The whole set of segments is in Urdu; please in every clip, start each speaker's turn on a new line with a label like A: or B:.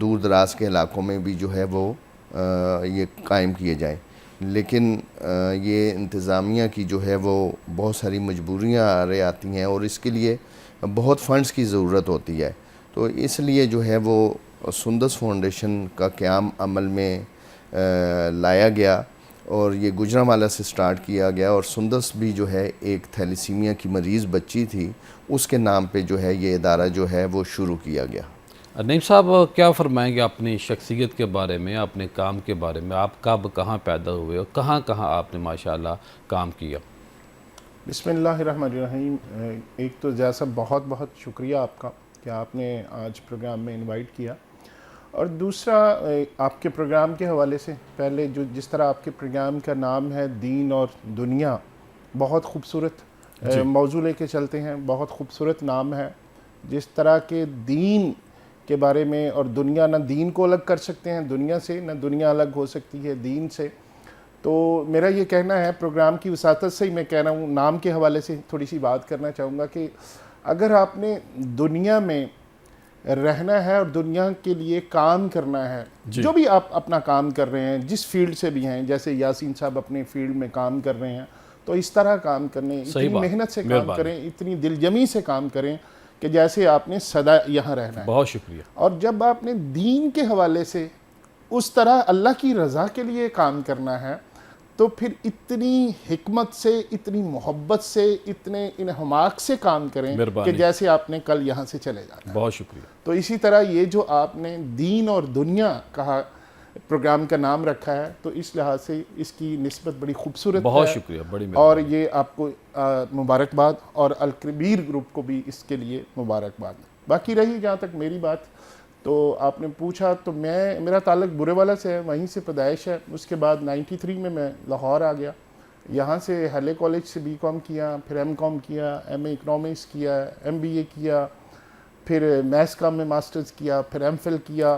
A: دور دراز کے علاقوں میں بھی جو ہے وہ یہ قائم کیے جائیں. لیکن یہ انتظامیہ کی جو ہے وہ بہت ساری مجبوریاں آتی ہیں اور اس کے لیے بہت فنڈز کی ضرورت ہوتی ہے. تو اس لیے جو ہے وہ سندس فاؤنڈیشن کا قیام عمل میں لایا گیا اور یہ گجرانوالہ سے سٹارٹ کیا گیا. اور سندس بھی جو ہے ایک تھیلیسیمیا کی مریض بچی تھی, اس کے نام پہ جو ہے یہ ادارہ جو ہے وہ شروع کیا گیا.
B: نعیم صاحب کیا فرمائیں گے اپنی شخصیت کے بارے میں, اپنے کام کے بارے میں؟ آپ کب کہاں پیدا ہوئے اور کہاں کہاں آپ نے ماشاءاللہ کام کیا؟
C: بسم اللہ الرحمن الرحیم. ایک تو زیاد صاحب بہت بہت شکریہ آپ کا کہ آپ نے آج پروگرام میں انوائٹ کیا, اور دوسرا آپ کے پروگرام کے حوالے سے پہلے جس طرح آپ کے پروگرام کا نام ہے دین اور دنیا, بہت خوبصورت موضوع لے کے چلتے ہیں, بہت خوبصورت نام ہے. جس طرح کے دین کے بارے میں اور دنیا, نہ دین کو الگ کر سکتے ہیں دنیا سے, نہ دنیا الگ ہو سکتی ہے دین سے. تو میرا یہ کہنا ہے, پروگرام کی وساطت سے ہی میں کہہ رہا ہوں, نام کے حوالے سے تھوڑی سی بات کرنا چاہوں گا کہ اگر آپ نے دنیا میں رہنا ہے اور دنیا کے لیے کام کرنا ہے, جو بھی آپ اپنا کام کر رہے ہیں جس فیلڈ سے بھی ہیں, جیسے یاسین صاحب اپنے فیلڈ میں کام کر رہے ہیں, تو اس طرح کام کرنے, اتنی محنت سے کام کریں, اتنی دل جمی سے کام کریں کہ جیسے آپ نے سدا یہاں رہنا ہے.
B: بہت شکریہ. اور
C: جب آپ نے دین کے حوالے سے اس طرح اللہ کی رضا کے لیے کام کرنا ہے, تو پھر اتنی حکمت سے, اتنی محبت سے, اتنے انہماک سے کام کریں کہ جیسے آپ نے کل یہاں سے چلے جانا ہے.
B: بہت شکریہ. تو
C: اسی طرح یہ جو آپ نے دین اور دنیا کہا, پروگرام کا نام رکھا ہے, تو اس لحاظ سے اس کی نسبت بڑی خوبصورت ہے.
B: بہت شکریہ, بڑی
C: اور یہ آپ کو مبارکباد, اور الکبیر گروپ کو بھی اس کے لیے مبارکباد. باقی رہی جہاں تک میری بات, تو آپ نے پوچھا, تو میرا تعلق برے والا سے ہے, وہیں سے پیدائش ہے. اس کے بعد 93 میں لاہور آ گیا. یہاں سے ہیلے کالج سے بی کام کیا, پھر ایم کام کیا, ایم اے اکنامکس کیا, ایم بی اے کیا, پھر میتھس کام میں ماسٹرز کیا, پھر ایم فل کیا,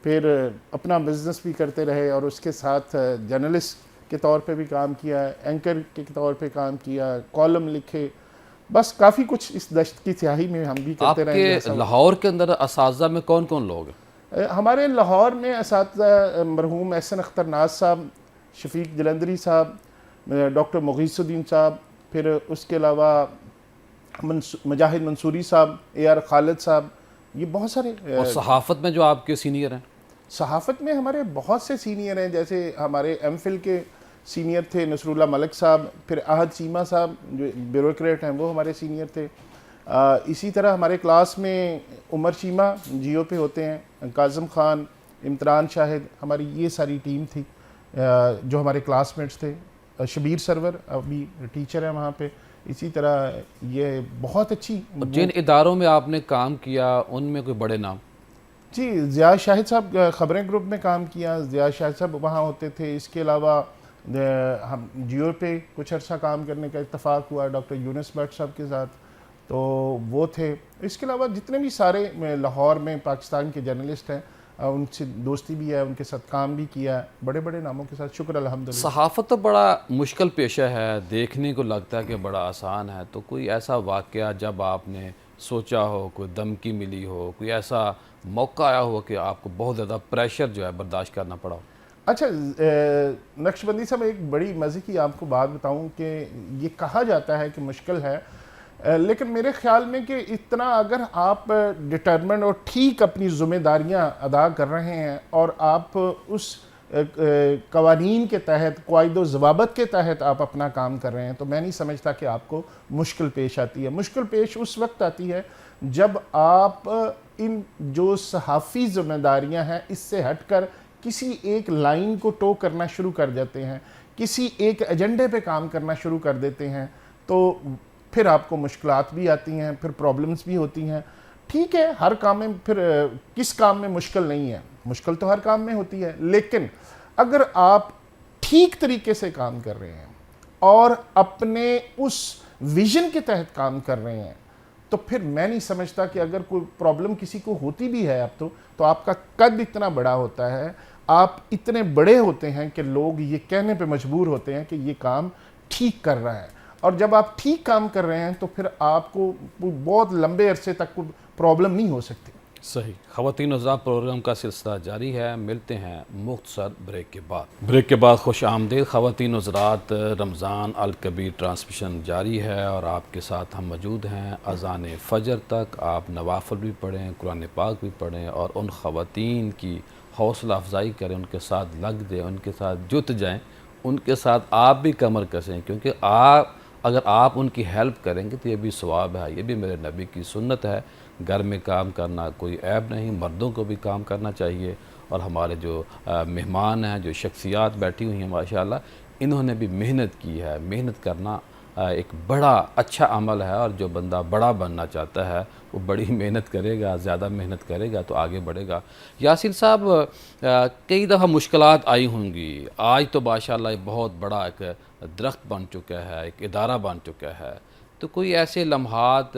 C: پھر اپنا بزنس بھی کرتے رہے, اور اس کے ساتھ جرنلسٹ کے طور پہ بھی کام کیا, اینکر کے طور پہ کام کیا, کالم لکھے, بس کافی کچھ اس دشت کی سیاہی میں ہم بھی کرتے رہے.
B: آپ کے لاہور کے اندر اساتذہ میں کون کون لوگ ہیں؟
C: ہمارے لاہور میں اساتذہ مرحوم احسن اختر ناز صاحب, شفیق جلندری صاحب, ڈاکٹر مغیث الدین صاحب, پھر اس کے علاوہ مجاہد منصوری صاحب, اے آر خالد صاحب, یہ بہت سارے.
B: اور صحافت میں جو آپ کے سینئر ہیں؟
C: صحافت میں ہمارے بہت سے سینئر ہیں, جیسے ہمارے ایم فل کے سینئر تھے نصر اللہ ملک صاحب, پھر احد سیما صاحب جو بیوروکریٹ ہیں وہ ہمارے سینئر تھے. اسی طرح ہمارے کلاس میں عمر شیما جیو پہ ہوتے ہیں, کاظم خان, امتران شاہد, ہماری یہ ساری ٹیم تھی جو ہمارے کلاس میٹس تھے. شبیر سرور ابھی ٹیچر ہیں وہاں پہ. اسی طرح یہ بہت اچھی.
B: جن اداروں میں آپ نے کام کیا ان میں کوئی بڑے نام؟
C: جی, ضیاء شاہد صاحب خبریں گروپ میں کام کیا, ضیاء شاہد صاحب وہاں ہوتے تھے. اس کے علاوہ ہم جیو پہ کچھ عرصہ کام کرنے کا اتفاق ہوا ڈاکٹر یونس بٹ صاحب کے ساتھ, تو وہ تھے. اس کے علاوہ جتنے بھی سارے لاہور میں پاکستان کے جرنلسٹ ہیں, ان سے دوستی بھی ہے, ان کے ساتھ کام بھی کیا ہے, بڑے بڑے ناموں کے ساتھ. شکر الحمدللہ.
B: صحافت تو بڑا مشکل پیشہ ہے, دیکھنے کو لگتا ہے کہ بڑا آسان ہے, تو کوئی ایسا واقعہ جب آپ نے سوچا ہو, کوئی دھمکی ملی ہو, کوئی ایسا موقع آیا ہو کہ آپ کو بہت زیادہ پریشر جو ہے برداشت کرنا پڑا ہو؟
C: اچھا, نقش بندی صاحب ایک بڑی مزے کی آپ کو بات بتاؤں کہ یہ کہا جاتا ہے کہ مشکل ہے, لیکن میرے خیال میں کہ اتنا اگر آپ ڈٹرمنٹ اور ٹھیک اپنی ذمہ داریاں ادا کر رہے ہیں, اور آپ اس قوانین کے تحت, قواعد و ضوابط کے تحت آپ اپنا کام کر رہے ہیں, تو میں نہیں سمجھتا کہ آپ کو مشکل پیش آتی ہے. مشکل پیش اس وقت آتی ہے جب آپ ان جو صحافی ذمہ داریاں ہیں اس سے ہٹ کر کسی ایک لائن کو ٹو کرنا شروع کر دیتے ہیں, کسی ایک ایجنڈے پہ کام کرنا شروع کر دیتے ہیں, تو پھر آپ کو مشکلات بھی آتی ہیں, پھر پرابلمز بھی ہوتی ہیں. ٹھیک ہے, ہر کام میں پھر کس کام میں مشکل نہیں ہے, مشکل تو ہر کام میں ہوتی ہے, لیکن اگر آپ ٹھیک طریقے سے کام کر رہے ہیں اور اپنے اس ویژن کے تحت کام کر رہے ہیں, تو پھر میں نہیں سمجھتا کہ اگر کوئی پرابلم کسی کو ہوتی بھی ہے اب تو آپ کا قد اتنا بڑا ہوتا ہے, آپ اتنے بڑے ہوتے ہیں کہ لوگ یہ کہنے پہ مجبور ہوتے ہیں کہ یہ کام ٹھیک کر رہا ہے. اور جب آپ ٹھیک کام کر رہے ہیں تو پھر آپ کو بہت لمبے عرصے تک کوئی پرابلم نہیں ہو سکتی.
B: صحیح. خواتین حضرات، پروگرام کا سلسلہ جاری ہے. ملتے ہیں مختصر بریک کے بعد. بریک کے بعد خوش آمدید خواتین حضرات. رمضان الکبیر ٹرانسمیشن جاری ہے اور آپ کے ساتھ ہم موجود ہیں اذان فجر تک. آپ نوافل بھی پڑھیں، قرآن پاک بھی پڑھیں اور ان خواتین کی حوصلہ افزائی کریں، ان کے ساتھ لگ دیں، ان کے ساتھ جت جائیں، ان کے ساتھ آپ بھی کمر کسیں، کیونکہ اگر آپ ان کی ہیلپ کریں گے تو یہ بھی ثواب ہے. یہ بھی میرے نبی کی سنت ہے. گھر میں کام کرنا کوئی عیب نہیں، مردوں کو بھی کام کرنا چاہیے. اور ہمارے جو مہمان ہیں، جو شخصیات بیٹھی ہوئی ہیں ماشاءاللہ، انہوں نے بھی محنت کی ہے. محنت کرنا ایک بڑا اچھا عمل ہے، اور جو بندہ بڑا بننا چاہتا ہے وہ بڑی محنت کرے گا، زیادہ محنت کرے گا تو آگے بڑھے گا. یاسین صاحب، کئی دفعہ مشکلات آئی ہوں گی. آج تو ماشاءاللہ ایک بہت بڑا ایک درخت بن چکا ہے، ایک ادارہ بن چکا ہے. تو کوئی ایسے لمحات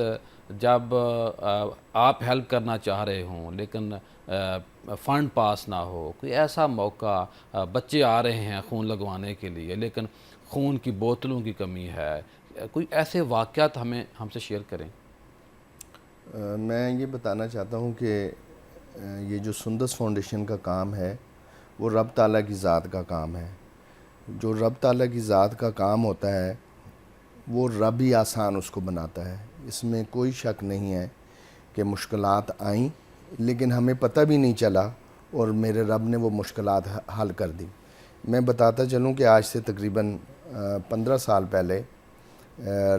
B: جب آپ ہیلپ کرنا چاہ رہے ہوں لیکن فنڈ پاس نہ ہو، کوئی ایسا موقع، بچے آ رہے ہیں خون لگوانے کے لیے لیکن خون کی بوتلوں کی کمی ہے، کوئی ایسے واقعات ہم سے شیئر کریں؟
A: میں یہ بتانا چاہتا ہوں کہ یہ جو سندس فاؤنڈیشن کا کام ہے وہ رب تعالیٰ کی ذات کا کام ہے. جو رب تعالیٰ کی ذات کا کام ہوتا ہے وہ رب ہی آسان اس کو بناتا ہے. اس میں کوئی شک نہیں ہے کہ مشکلات آئیں لیکن ہمیں پتہ بھی نہیں چلا اور میرے رب نے وہ مشکلات حل کر دی. میں بتاتا چلوں کہ آج سے تقریباً 15 سال پہلے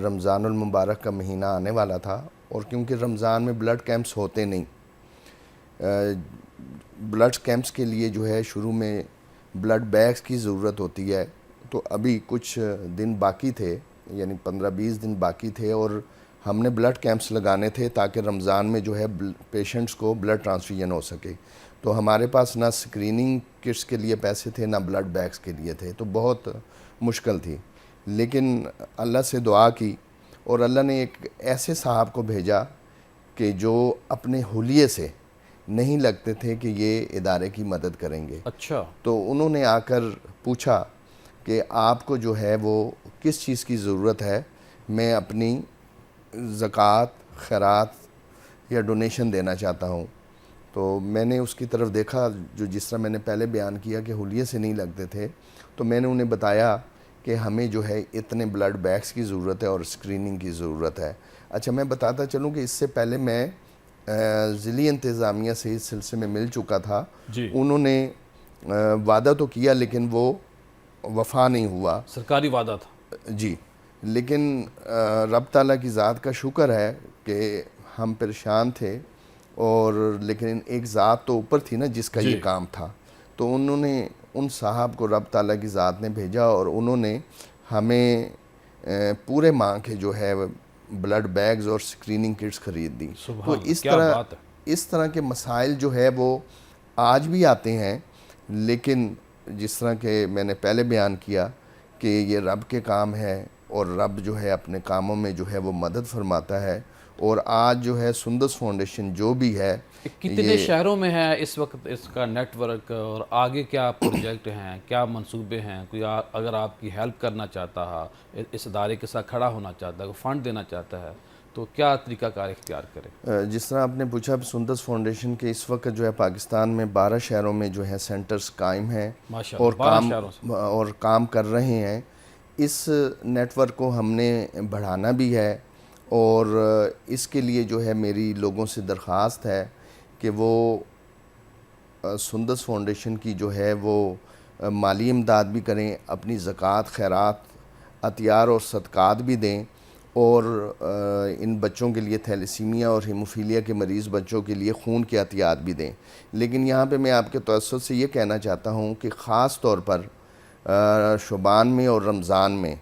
A: رمضان المبارک کا مہینہ آنے والا تھا، اور کیونکہ رمضان میں بلڈ کیمپس ہوتے نہیں، بلڈ کیمپس کے لیے جو ہے شروع میں بلڈ بیگز کی ضرورت ہوتی ہے. تو ابھی کچھ دن باقی تھے، یعنی 15-20 دن باقی تھے، اور ہم نے بلڈ کیمپس لگانے تھے تاکہ رمضان میں جو ہے پیشنٹس کو بلڈ ٹرانسفیوژن ہو سکے. تو ہمارے پاس نہ سکریننگ کٹس کے لیے پیسے تھے، نہ بلڈ بیگز کے لیے تھے، تو بہت مشکل تھی. لیکن اللہ سے دعا کی اور اللہ نے ایک ایسے صاحب کو بھیجا کہ جو اپنے حلیے سے نہیں لگتے تھے کہ یہ ادارے کی مدد کریں گے.
B: اچھا.
A: تو انہوں نے آ کر پوچھا کہ آپ کو جو ہے وہ کس چیز کی ضرورت ہے، میں اپنی زکوٰۃ، خیرات یا ڈونیشن دینا چاہتا ہوں. تو میں نے اس کی طرف دیکھا، جس طرح میں نے پہلے بیان کیا کہ حلیے سے نہیں لگتے تھے، تو میں نے انہیں بتایا کہ ہمیں جو ہے اتنے بلڈ بیگز کی ضرورت ہے اور اسکریننگ کی ضرورت ہے. اچھا، میں بتاتا چلوں کہ اس سے پہلے میں ضلعی انتظامیہ سے اس سلسلے میں مل چکا تھا. انہوں نے وعدہ تو کیا لیکن وہ وفا نہیں ہوا.
B: سرکاری وعدہ تھا.
A: جی، لیکن رب تعالیٰ کی ذات کا شکر ہے کہ ہم پریشان تھے، اور لیکن ایک ذات تو اوپر تھی نا جس کا یہ کام تھا. تو انہوں نے ان صاحب کو رب تعالیٰ کی ذات نے بھیجا اور انہوں نے ہمیں پورے ماہ کے جو ہے بلڈ بیگز اور سکریننگ کٹس خرید دی. تو اس طرح کے مسائل جو ہے وہ آج بھی آتے ہیں، لیکن جس طرح کہ میں نے پہلے بیان کیا کہ یہ رب کے کام ہے، اور رب جو ہے اپنے کاموں میں جو ہے وہ مدد فرماتا ہے. اور آج جو ہے سندس فاؤنڈیشن جو بھی ہے،
B: کتنے شہروں میں ہے اس وقت اس کا نیٹ ورک، اور آگے کیا پروجیکٹ ہیں، کیا منصوبے ہیں؟ کوئی اگر آپ کی ہیلپ کرنا چاہتا ہے، اس ادارے کے ساتھ کھڑا ہونا چاہتا ہے، کوئی فنڈ دینا چاہتا ہے، تو کیا طریقہ کار اختیار کرے؟
A: جس طرح آپ نے پوچھا، سندس فاؤنڈیشن کے اس وقت جو ہے پاکستان میں 12 شہروں میں جو ہے سینٹرز قائم ہیں اور کام کر رہے ہیں. اس نیٹ ورک کو ہم نے بڑھانا بھی ہے، اور اس کے لیے جو ہے میری لوگوں سے درخواست ہے کہ وہ سندس فاؤنڈیشن کی جو ہے وہ مالی امداد بھی کریں، اپنی زکوٰۃ، خیرات، عطیار اور صدقات بھی دیں، اور ان بچوں کے لیے تھیلیسیمیا اور ہیموفیلیا کے مریض بچوں کے لیے خون کے عطیات بھی دیں. لیکن یہاں پہ میں آپ کے توسط سے یہ کہنا چاہتا ہوں کہ خاص طور پر شعبان میں اور رمضان میں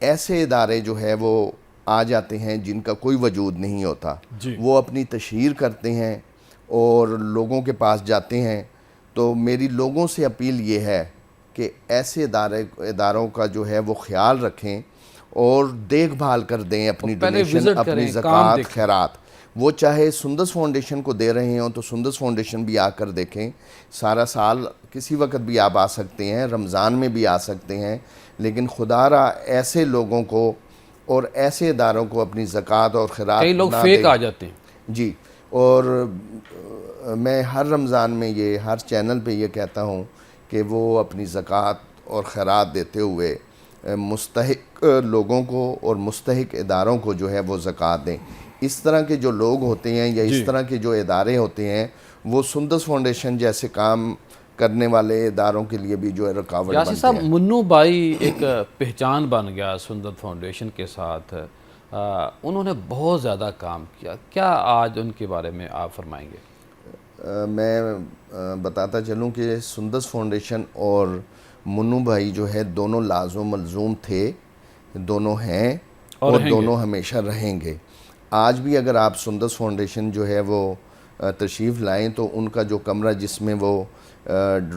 A: ایسے ادارے جو ہے وہ آ جاتے ہیں جن کا کوئی وجود نہیں ہوتا. وہ اپنی تشہیر کرتے ہیں اور لوگوں کے پاس جاتے ہیں. تو میری لوگوں سے اپیل یہ ہے کہ ایسے اداروں کا جو ہے وہ خیال رکھیں اور دیکھ بھال کر دیں اپنی ڈونیشن، اپنی زکوٰۃ، خیرات. وہ چاہے سندس فاؤنڈیشن کو دے رہے ہوں تو سندس فاؤنڈیشن بھی آ کر دیکھیں. سارا سال کسی وقت بھی آپ آ سکتے ہیں، رمضان میں بھی آ سکتے ہیں، لیکن خدا را ایسے لوگوں کو اور ایسے اداروں کو اپنی زکوٰۃ اور خیرات
B: کئی لوگ فیک آ جاتے ہیں.
A: جی، اور میں ہر رمضان میں یہ ہر چینل پہ یہ کہتا ہوں کہ وہ اپنی زکوٰۃ اور خیرات دیتے ہوئے مستحق لوگوں کو اور مستحق اداروں کو جو ہے وہ زکوٰۃ دیں. اس طرح کے جو لوگ ہوتے ہیں یا اس طرح کے جو ادارے ہوتے ہیں وہ سندس فاؤنڈیشن جیسے کام کرنے والے اداروں کے لیے بھی جو ہے رکاوٹ
B: یاسر
A: بنتے
B: صاحب،
A: ہیں.
B: منو بھائی ایک پہچان بن گیا سندس فاؤنڈیشن کے ساتھ. انہوں نے بہت زیادہ کام کیا، کیا آج ان کے بارے میں آپ فرمائیں گے؟
A: میں بتاتا چلوں کہ سندس فاؤنڈیشن اور منو بھائی جو ہے دونوں لازم و ملزوم تھے، دونوں ہیں اور دونوں ہمیشہ رہیں گے. آج بھی اگر آپ سندس فاؤنڈیشن جو ہے وہ تشریف لائیں تو ان کا جو کمرہ جس میں وہ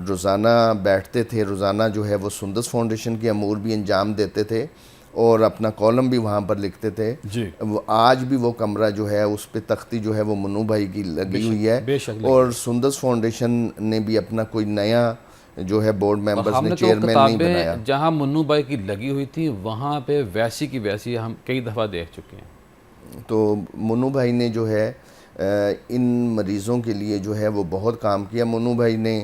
A: روزانہ بیٹھتے تھے، روزانہ جو ہے وہ سندس فاؤنڈیشن کے امور بھی انجام دیتے تھے اور اپنا کالم بھی وہاں پر لکھتے تھے. آج بھی وہ کمرہ جو ہے اس پہ تختی جو ہے وہ منو بھائی کی لگی ہوئی ہے. اور سندس فاؤنڈیشن نے بھی اپنا کوئی نیا جو ہے بورڈ ممبرز نے چیئرمین نہیں بنایا.
B: جہاں منو بھائی کی لگی ہوئی تھی وہاں پہ ویسی کی ویسی ہم کئی دفعہ دیکھ چکے ہیں.
A: تو منو بھائی نے جو ہے ان مریضوں کے لیے جو ہے وہ بہت کام کیا. منو بھائی نے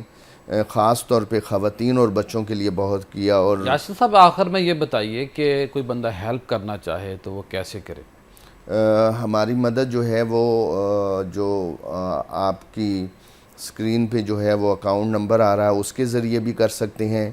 A: خاص طور پہ خواتین اور بچوں کے لیے بہت کیا. اور
B: یاسر صاحب، آخر میں یہ بتائیے کہ کوئی بندہ ہیلپ کرنا چاہے تو وہ کیسے کرے؟
A: ہماری مدد جو ہے وہ جو آپ کی اسکرین پہ جو ہے وہ اکاؤنٹ نمبر آ رہا ہے اس کے ذریعے بھی کر سکتے ہیں.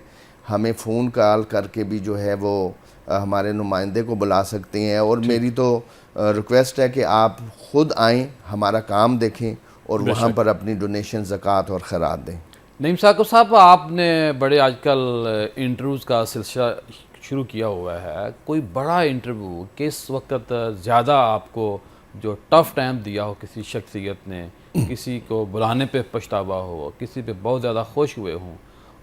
A: ہمیں فون کال کر کے بھی جو ہے وہ ہمارے نمائندے کو بلا سکتے ہیں. اور میری تو ریکویسٹ ہے کہ آپ خود آئیں، ہمارا کام دیکھیں اور وہاں پر اپنی ڈونیشن، زکوٰۃ اور خیرات دیں.
B: نعیم ثاقب صاحب، آپ نے بڑے آج کل انٹرویوز کا سلسلہ شروع کیا ہوا ہے. کوئی بڑا انٹرویو کس وقت زیادہ آپ کو جو ٹف ٹائم دیا ہو کسی شخصیت نے، کسی کو بلانے پہ پچھتاوا ہو، کسی پہ بہت زیادہ خوش ہوئے ہوں،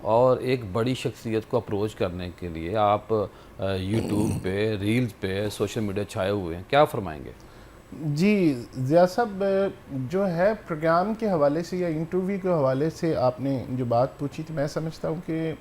B: اور ایک بڑی شخصیت کو اپروچ کرنے کے لیے آپ یوٹیوب پہ، ریلز پہ، سوشل میڈیا چھائے ہوئے ہیں، کیا فرمائیں گے؟
C: جی ضیاء صاحب، جو ہے پروگرام کے حوالے سے یا انٹرویو کے حوالے سے آپ نے جو بات پوچھی تھی، میں سمجھتا ہوں کہ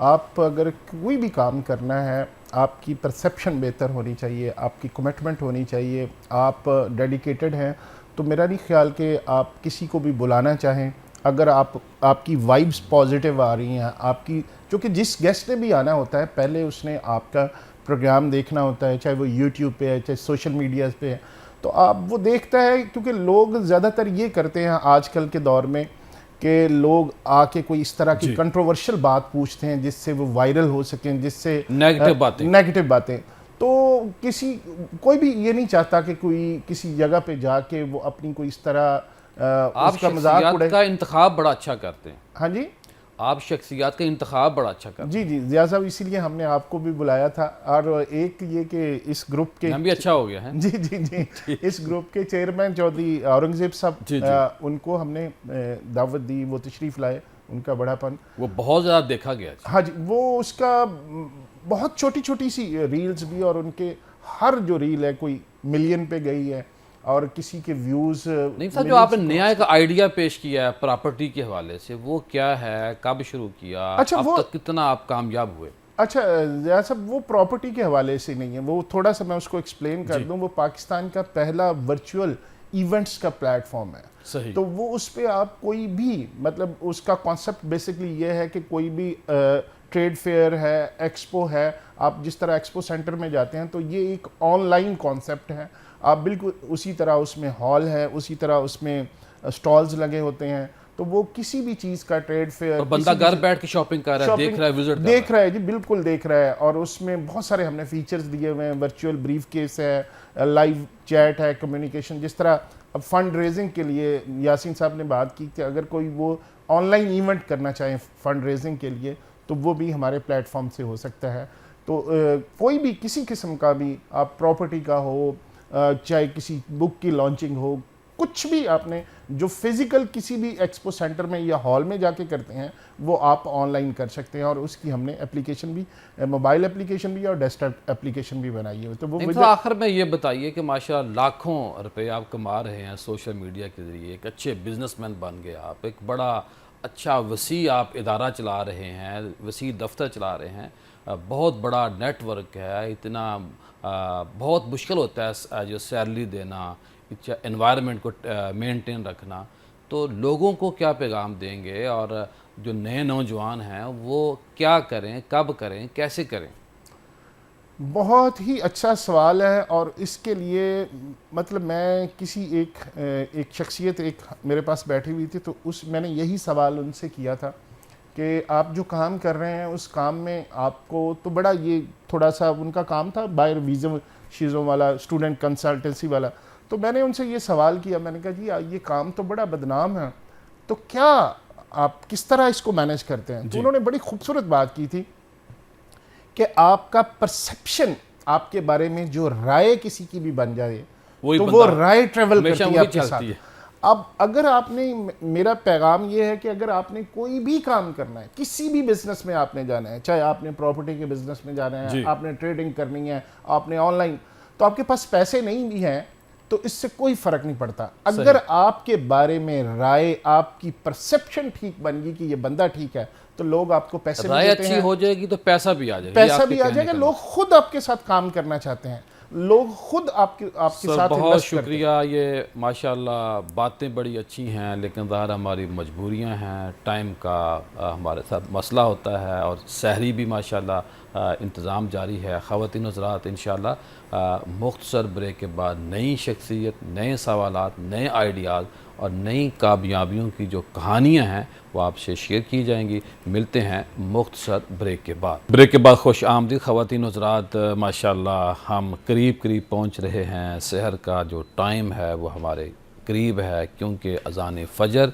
C: آپ اگر کوئی بھی کام کرنا ہے، آپ کی پرسیپشن بہتر ہونی چاہیے، آپ کی کمٹمنٹ ہونی چاہیے، آپ ڈیڈیکیٹڈ ہیں، تو میرا نہیں خیال کہ آپ کسی کو بھی بلانا چاہیں. اگر آپ کی وائبس پازیٹیو آ رہی ہیں، آپ کی، چونکہ جس گیسٹ نے بھی آنا ہوتا ہے پہلے اس نے آپ کا پروگرام دیکھنا ہوتا ہے، چاہے وہ یوٹیوب پہ ہے، چاہے سوشل میڈیا پہ ہے، تو آپ وہ دیکھتا ہے. کیونکہ لوگ زیادہ تر یہ کرتے ہیں آج کل کے دور میں کہ لوگ آ کے کوئی اس طرح کی کنٹروورشل بات پوچھتے ہیں جس سے وہ وائرل ہو سکیں، جس سے نیگیٹو باتیں. تو کوئی بھی یہ نہیں چاہتا کہ کوئی کسی جگہ پہ جا کے وہ اپنی کوئی اس طرح
B: آپ شخصیات کا انتخاب بڑا اچھا کرتے ہیں.
C: ہاں جی،
B: آپ شخصیات کا انتخاب بڑا اچھا کرتے ہیں.
C: جی ضیاء صاحب، اسی لیے ہم نے آپ کو بھی بلایا تھا. اور ایک یہ کہ اس گروپ کے
B: بھی اچھا ہو گیا ہے.
C: جی اس گروپ کے چیئرمین چودھری اورنگزیب صاحب، ان کو ہم نے دعوت دی، وہ تشریف لائے. ان کا بڑا پن
B: وہ بہت زیادہ دیکھا گیا.
C: ہاں جی، وہ اس کا بہت چھوٹی چھوٹی سی ریلز بھی، اور ان کے ہر جو ریل ہے کوئی ملین پہ گئی ہے، اور کسی کے ویوز.
B: نہیں صاحب، جو آپ نے نیا ایک آئیڈیا پیش کیا ہے پراپرٹی کے حوالے سے، وہ کیا ہے، کب شروع کیا، اب تک کتنا آپ کامیاب ہوئے؟
C: اچھا ضیاء صاحب، وہ پراپرٹی کے حوالے سے نہیں ہے، وہ تھوڑا سا میں اس کو ایکسپلین کر دوں. وہ پاکستان کا پہلا ورچوئل ایونٹس کا پلیٹ فارم ہے.
B: صحیح.
C: تو وہ اس پہ آپ کوئی بھی، مطلب اس کا کانسیپٹ بیسکلی یہ ہے کہ کوئی بھی ٹریڈ فیئر ہے، ایکسپو ہے، آپ جس طرح ایکسپو سینٹر میں جاتے ہیں تو یہ ایک آن لائن کانسیپٹ ہے. آپ بالکل اسی طرح اس میں ہال ہے، اسی طرح اس میں سٹالز لگے ہوتے ہیں. تو وہ کسی بھی چیز کا ٹریڈ فیئر،
B: بندہ گھر بیٹھ کے شاپنگ کر رہا ہے، دیکھ رہا ہے، وزٹ
C: دیکھ رہا ہے. جی بالکل دیکھ رہا ہے. اور اس میں بہت سارے ہم نے فیچرز دیے ہوئے ہیں. ورچوئل بریف کیس ہے، لائیو چیٹ ہے، کمیونیکیشن. جس طرح اب فنڈ ریزنگ کے لیے یاسین صاحب نے بات کی کہ اگر کوئی وہ آن لائن ایونٹ کرنا چاہیں فنڈ ریزنگ کے لیے تو وہ بھی ہمارے پلیٹ فارم سے ہو سکتا ہے. تو کوئی بھی کسی قسم کا بھی، آپ پراپرٹی کا ہو، چاہے کسی بک کی لانچنگ ہو، کچھ بھی آپ نے جو فزیکل کسی بھی ایکسپو سینٹر میں یا ہال میں جا کے کرتے ہیں وہ آپ آن لائن کر سکتے ہیں. اور اس کی ہم نے اپلیکیشن بھی، موبائل اپلیکیشن بھی اور ڈیسک ٹاپ اپلیکیشن بھی بنائی ہے. تو وہ
B: آخر میں یہ بتائیے کہ ماشاءاللہ لاکھوں روپے آپ کما رہے ہیں سوشل میڈیا کے ذریعے، ایک اچھے بزنس مین بن گئے آپ، ایک بڑا اچھا وسیع آپ ادارہ چلا رہے ہیں، وسیع دفتر چلا رہے ہیں، بہت بڑا نیٹ ورک ہے. اتنا بہت مشکل ہوتا ہے جو سیلری دینا، انوائرمنٹ کو مینٹین رکھنا، تو لوگوں کو کیا پیغام دیں گے اور جو نئے نوجوان ہیں وہ کیا کریں، کب کریں، کیسے کریں؟
C: بہت ہی اچھا سوال ہے، اور اس کے لیے مطلب میں کسی ایک شخصیت ایک میرے پاس بیٹھی ہوئی تھی، تو میں نے یہی سوال ان سے کیا تھا کہ آپ جو کام کر رہے ہیں اس کام میں آپ کو تو بڑا، یہ تھوڑا سا ان کا کام تھا باہر ویزا شیزوں والا، اسٹوڈنٹ کنسلٹنسی والا، تو میں نے ان سے یہ سوال کیا، میں نے کہا جی یہ کام تو بڑا بدنام ہے، تو کیا آپ کس طرح اس کو مینیج کرتے ہیں؟ تو انہوں نے بڑی خوبصورت بات کی تھی کہ آپ کا پرسیپشن، آپ کے بارے میں جو رائے کسی کی بھی بن جائے تو وہ رائے ٹریول کرتی ہے آپ کے ساتھ۔ اب اگر آپ نے، میرا پیغام یہ ہے کہ اگر آپ نے کوئی بھی کام کرنا ہے، کسی بھی بزنس میں آپ نے جانا ہے، چاہے آپ نے پراپرٹی کے بزنس میں جانا ہے، آپ نے ٹریڈنگ کرنی ہے، آپ نے آن لائن، تو آپ کے پاس پیسے نہیں بھی ہیں تو اس سے کوئی فرق نہیں پڑتا، اگر آپ کے بارے میں رائے، آپ کی پرسیپشن ٹھیک بن گئی کہ یہ بندہ ٹھیک ہے، تو لوگ آپ کو پیسے بھی دیتے ہیں،
B: رائے اچھی ہو جائے گی تو پیسہ بھی آ جائے گا،
C: پیسہ بھی آ جائے گا، لوگ خود آپ کے ساتھ کام کرنا چاہتے ہیں، لوگ خود آپ کے ساتھ
B: بہت شکریہ، یہ ماشاءاللہ باتیں بڑی اچھی ہیں، لیکن ظاہر ہماری مجبوریاں ہیں، ٹائم کا ہمارے ساتھ مسئلہ ہوتا ہے، اور سحری بھی ماشاءاللہ انتظام جاری ہے۔ خواتین حضرات، انشاءاللہ مختصر بریک کے بعد نئی شخصیت، نئے سوالات، نئے آئیڈیاز اور نئی کامیابیوں کی جو کہانیاں ہیں وہ آپ سے شیئر کی جائیں گی۔ ملتے ہیں مختصر بریک کے بعد۔ بریک کے بعد خوش آمدید خواتین حضرات، ماشاءاللہ ہم قریب پہنچ رہے ہیں، سحر کا جو ٹائم ہے وہ ہمارے قریب ہے، کیونکہ اذان فجر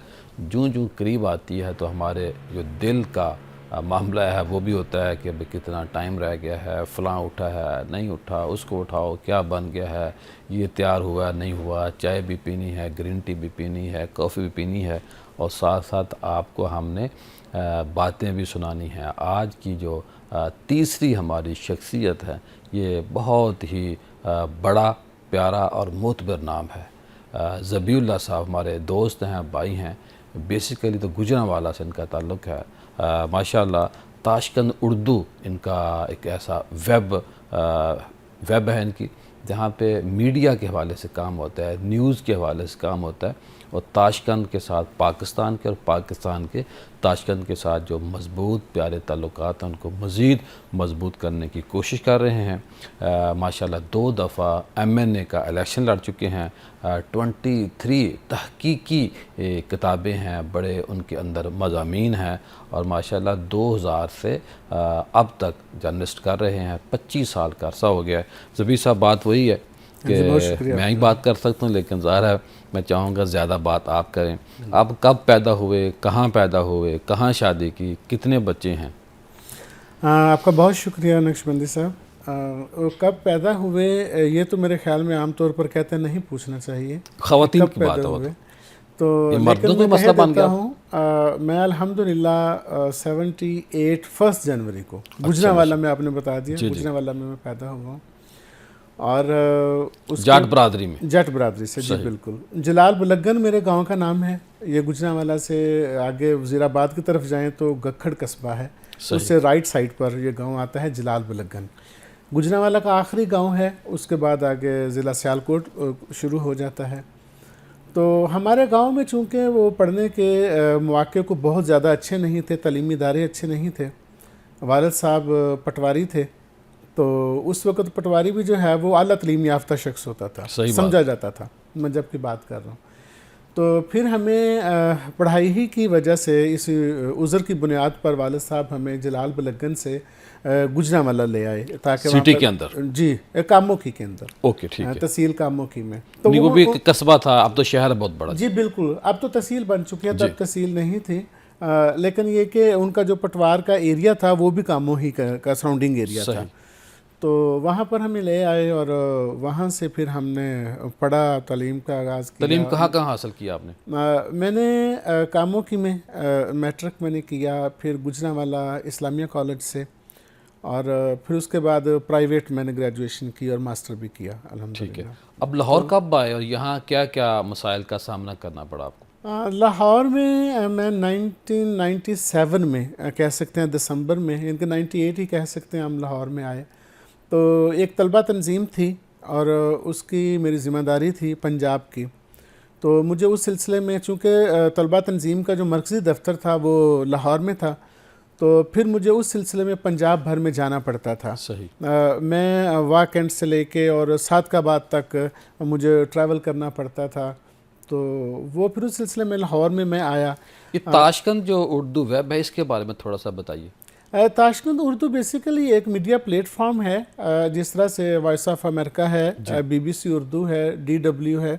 B: جوں قریب آتی ہے تو ہمارے جو دل کا معاملہ ہے وہ بھی ہوتا ہے کہ ابھی کتنا ٹائم رہ گیا ہے، فلاں اٹھا ہے نہیں اٹھا، اس کو اٹھاؤ، کیا بن گیا ہے، یہ تیار ہوا نہیں ہوا، چائے بھی پینی ہے، گرین ٹی بھی پینی ہے، کافی بھی پینی ہے، اور ساتھ ساتھ آپ کو ہم نے باتیں بھی سنانی ہیں۔ آج کی جو تیسری ہماری شخصیت ہے، یہ بہت ہی بڑا، پیارا اور معتبر نام ہے۔ ذبیح اللہ صاحب ہمارے دوست ہیں، بھائی ہیں، بیسیکلی تو گجرانوالہ سے ان کا تعلق ہے۔ ماشاءاللہ تاشقند اردو ان کا ایک ایسا ویب ہے ان کی، جہاں پہ میڈیا کے حوالے سے کام ہوتا ہے، نیوز کے حوالے سے کام ہوتا ہے، اور تاشقند کے ساتھ پاکستان کے اور پاکستان کے تاشقند کے ساتھ جو مضبوط پیارے تعلقات ہیں ان کو مزید مضبوط کرنے کی کوشش کر رہے ہیں۔ ماشاءاللہ 2 دفعہ MNA کا الیکشن لڑ چکے ہیں، 23 تحقیقی کتابیں ہیں، بڑے ان کے اندر مضامین ہیں، اور ماشاءاللہ 2000 سے اب تک جرنلسٹ کر رہے ہیں، 25 سال کا عرصہ ہو گیا ہے۔ ذبیح صاحب بات وہی ہے کہ میں ہی بات کر سکتا ہوں، لیکن ظاہر ہے میں چاہوں گا زیادہ بات آپ کریں۔ آپ کب پیدا ہوئے، کہاں پیدا ہوئے، کہاں شادی کی، کتنے بچے ہیں؟
D: آپ کا بہت شکریہ نقشبندی صاحب۔ کب پیدا ہوئے یہ تو میرے خیال میں عام طور پر کہتے ہیں نہیں پوچھنا چاہیے،
B: خواتین کی بات ہوئی
D: تو
B: مردوں کا مسئلہ بن گیا
D: ہوں۔ میں الحمدللہ 78 1 جنوری کو گجرانوالہ میں، آپ نے بتا دیا، گجرانوالہ میں پیدا ہوا ہوں، اور
B: جاٹ برادری میں،
D: جٹ برادری سے، جی بالکل۔ جلال بلگن میرے گاؤں کا نام ہے، یہ گجرانوالہ سے آگے وزیر آباد کی طرف جائیں تو گکھڑ قصبہ ہے، اس سے رائٹ سائڈ پر یہ گاؤں آتا ہے جلال بلگن۔ گجرانوالہ کا آخری گاؤں ہے، اس کے بعد آگے ضلع سیالکوٹ شروع ہو جاتا ہے۔ تو ہمارے گاؤں میں چونکہ وہ پڑھنے کے مواقع کو بہت زیادہ اچھے نہیں تھے، تعلیمی ادارے اچھے نہیں تھے، والد صاحب پٹواری تھے، تو اس وقت پٹواری بھی جو ہے وہ اعلیٰ تعلیم یافتہ شخص ہوتا تھا، سمجھا جاتا تھا، میں جب کی بات کر رہا ہوں۔ تو پھر ہمیں پڑھائی ہی کی وجہ سے، اس عذر کی بنیاد پر والد صاحب ہمیں جلال بلگن سے گجرانوالہ لے آئے، تاکہ
B: سٹی کے اندر،
D: جی کاموکی کے اندر،
B: اوکے ٹھیک ہے،
D: تحصیل کاموکی میں۔
B: تو وہ بھی ایک قصبہ تھا، اب تو شہر ہے بہت بڑا۔
D: جی بالکل، اب تو تحصیل بن چکی ہے، تب تحصیل نہیں تھی، لیکن یہ کہ ان کا جو پٹوار کا ایریا تھا وہ بھی کاموکی کا سراؤنڈنگ ایریا تھا، تو وہاں پر ہمیں لے آئے، اور وہاں سے پھر ہم نے پڑھا، تعلیم کا آغاز کیا۔
B: تعلیم کہاں حاصل کیا آپ نے؟
D: میں نے کاموکی میں میٹرک میں نے کیا، پھر گجرانوالہ اسلامیہ کالج سے، اور پھر اس کے بعد پرائیویٹ میں نے گریجویشن کی اور ماسٹر بھی کیا الحمدللہ۔
B: ٹھیک ہے، اب لاہور کب آئے اور یہاں کیا کیا مسائل کا سامنا کرنا پڑا آپ کو؟
D: لاہور میں میں 1997 میں کہہ سکتے ہیں دسمبر میں، ان کے 98 ہی کہہ سکتے ہیں، ہم لاہور میں آئے۔ تو ایک طلبہ تنظیم تھی اور اس کی میری ذمہ داری تھی پنجاب کی. تو مجھے اس سلسلے میں چونکہ طلبہ تنظیم کا جو مرکزی دفتر تھا وہ لاہور میں تھا، تو پھر مجھے اس سلسلے میں پنجاب بھر میں جانا پڑتا تھا.
B: صحیح.
D: میں واک اینڈ سے لے کے اور صادق آباد تک مجھے ٹریول کرنا پڑتا تھا. تو وہ پھر اس سلسلے میں لاہور میں آیا.
B: یہ تاشقند جو اردو ویب ہے اس کے بارے میں تھوڑا سا بتائیے.
D: تاشقند اردو بیسیکلی ایک میڈیا پلیٹ فارم ہے، جس طرح سے وائس آف امریکہ ہے، BBC اردو ہے، DW ہے،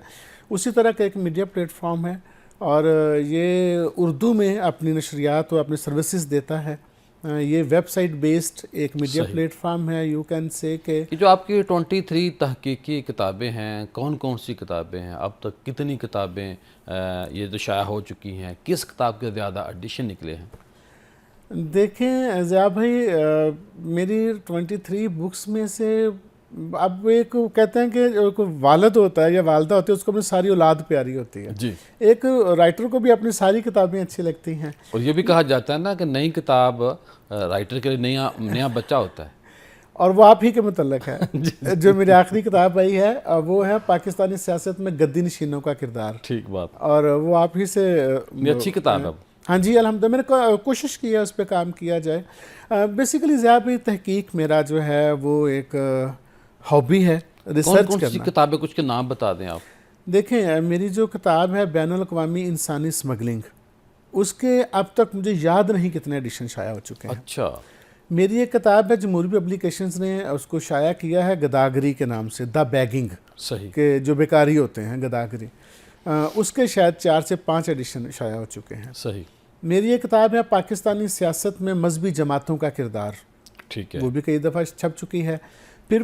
D: اسی طرح کا ایک میڈیا پلیٹ فارم ہے. اور یہ اردو میں اپنی نشریات و اپنی سروسز دیتا ہے. یہ ویب سائٹ بیسڈ ایک میڈیا پلیٹ فارم ہے. یو کین سے کہ
B: جو آپ کی 23 تحقیقی کتابیں ہیں، کون کون سی کتابیں ہیں، اب تک کتنی کتابیں یہ جو شائع ہو چکی ہیں، کس کتاب کے زیادہ ایڈیشن نکلے ہیں؟
D: دیکھیں ضیاء بھائی، میری 23 بکس میں سے اب ایک کہتے ہیں کہ کوئی والد ہوتا ہے یا والدہ ہوتی ہے، اس کو اپنی ساری اولاد پیاری ہوتی ہے.
B: جی.
D: ایک رائٹر کو بھی اپنی ساری کتابیں اچھی لگتی ہیں. اور
B: یہ بھی کہا جاتا ہے نا کہ نئی کتاب رائٹر کے لیے نیا بچہ ہوتا ہے.
D: اور وہ آپ ہی کے متعلق ہے. جو میری آخری کتاب آئی ہے وہ ہے پاکستانی سیاست میں گدی نشینوں کا کردار.
B: ٹھیک بات.
D: اور وہ آپ ہی سے
B: اچھی کتاب ہے.
D: ہاں جی الحمدللہ، میں نے کوشش کی ہے اس پہ کام کیا جائے. بیسیکلی ضیاء بھائی تحقیق میرا جو ہے وہ ایک ہابی ہے، ریسرچ کرنا. کون سی
B: کتابیں کچھ کے نام بتا دیں آپ.
D: دیکھیں میری جو کتاب ہے بین الاقوامی انسانی اسمگلنگ، اس کے اب تک مجھے یاد نہیں کتنے ایڈیشن شائع ہو چکے ہیں.
B: اچھا.
D: میری ایک کتاب ہے جمہوری پبلیکیشنز نے اس کو شائع کیا ہے گداگری کے نام سے، دا بیگنگ.
B: صحیح.
D: کہ جو بیکاری ہوتے ہیں گداگری، اس کے شاید 4 سے 5 ایڈیشن شائع ہو چکے ہیں.
B: صحیح.
D: میری ایک کتاب ہے پاکستانی سیاست میں مذہبی جماعتوں کا کردار.
B: ٹھیک ہے.
D: وہ بھی کئی دفعہ چھپ چکی ہے. پھر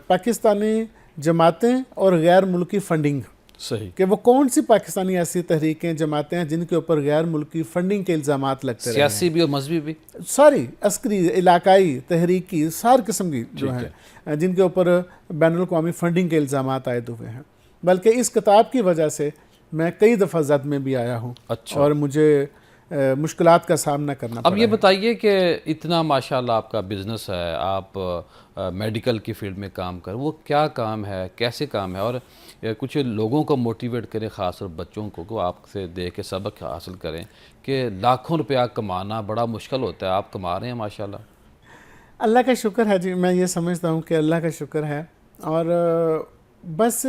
D: پاکستانی جماعتیں اور غیر ملکی فنڈنگ.
B: صحیح.
D: کہ وہ کون سی پاکستانی ایسی تحریکیں جماعتیں ہیں جن کے اوپر غیر ملکی فنڈنگ کے الزامات لگتے رہے ہیں.
B: سیاسی بھی اور مذہبی بھی.
D: ساری عسکری، علاقائی، تحریکی، سار قسم کی جو ہیں جن کے اوپر بین الاقوامی فنڈنگ کے الزامات عائد ہوئے ہیں. بلکہ اس کتاب کی وجہ سے میں کئی دفعہ زد میں بھی آیا ہوں.
B: اچھا.
D: اور مجھے مشکلات کا سامنا کرنا پڑا.
B: اب یہ بتائیے کہ اتنا ماشاءاللہ آپ کا بزنس ہے، آپ میڈیکل کی فیلڈ میں کام کر، وہ کیا کام ہے، کیسے کام ہے، اور کچھ لوگوں کو موٹیویٹ کریں، خاص طور بچوں کو آپ سے دیکھ کے سبق حاصل کریں کہ لاکھوں روپیہ کمانا بڑا مشکل ہوتا ہے، آپ کما رہے ہیں ماشاءاللہ.
D: اللہ کا شکر ہے جی، میں یہ سمجھتا ہوں کہ اللہ کا شکر ہے. اور بس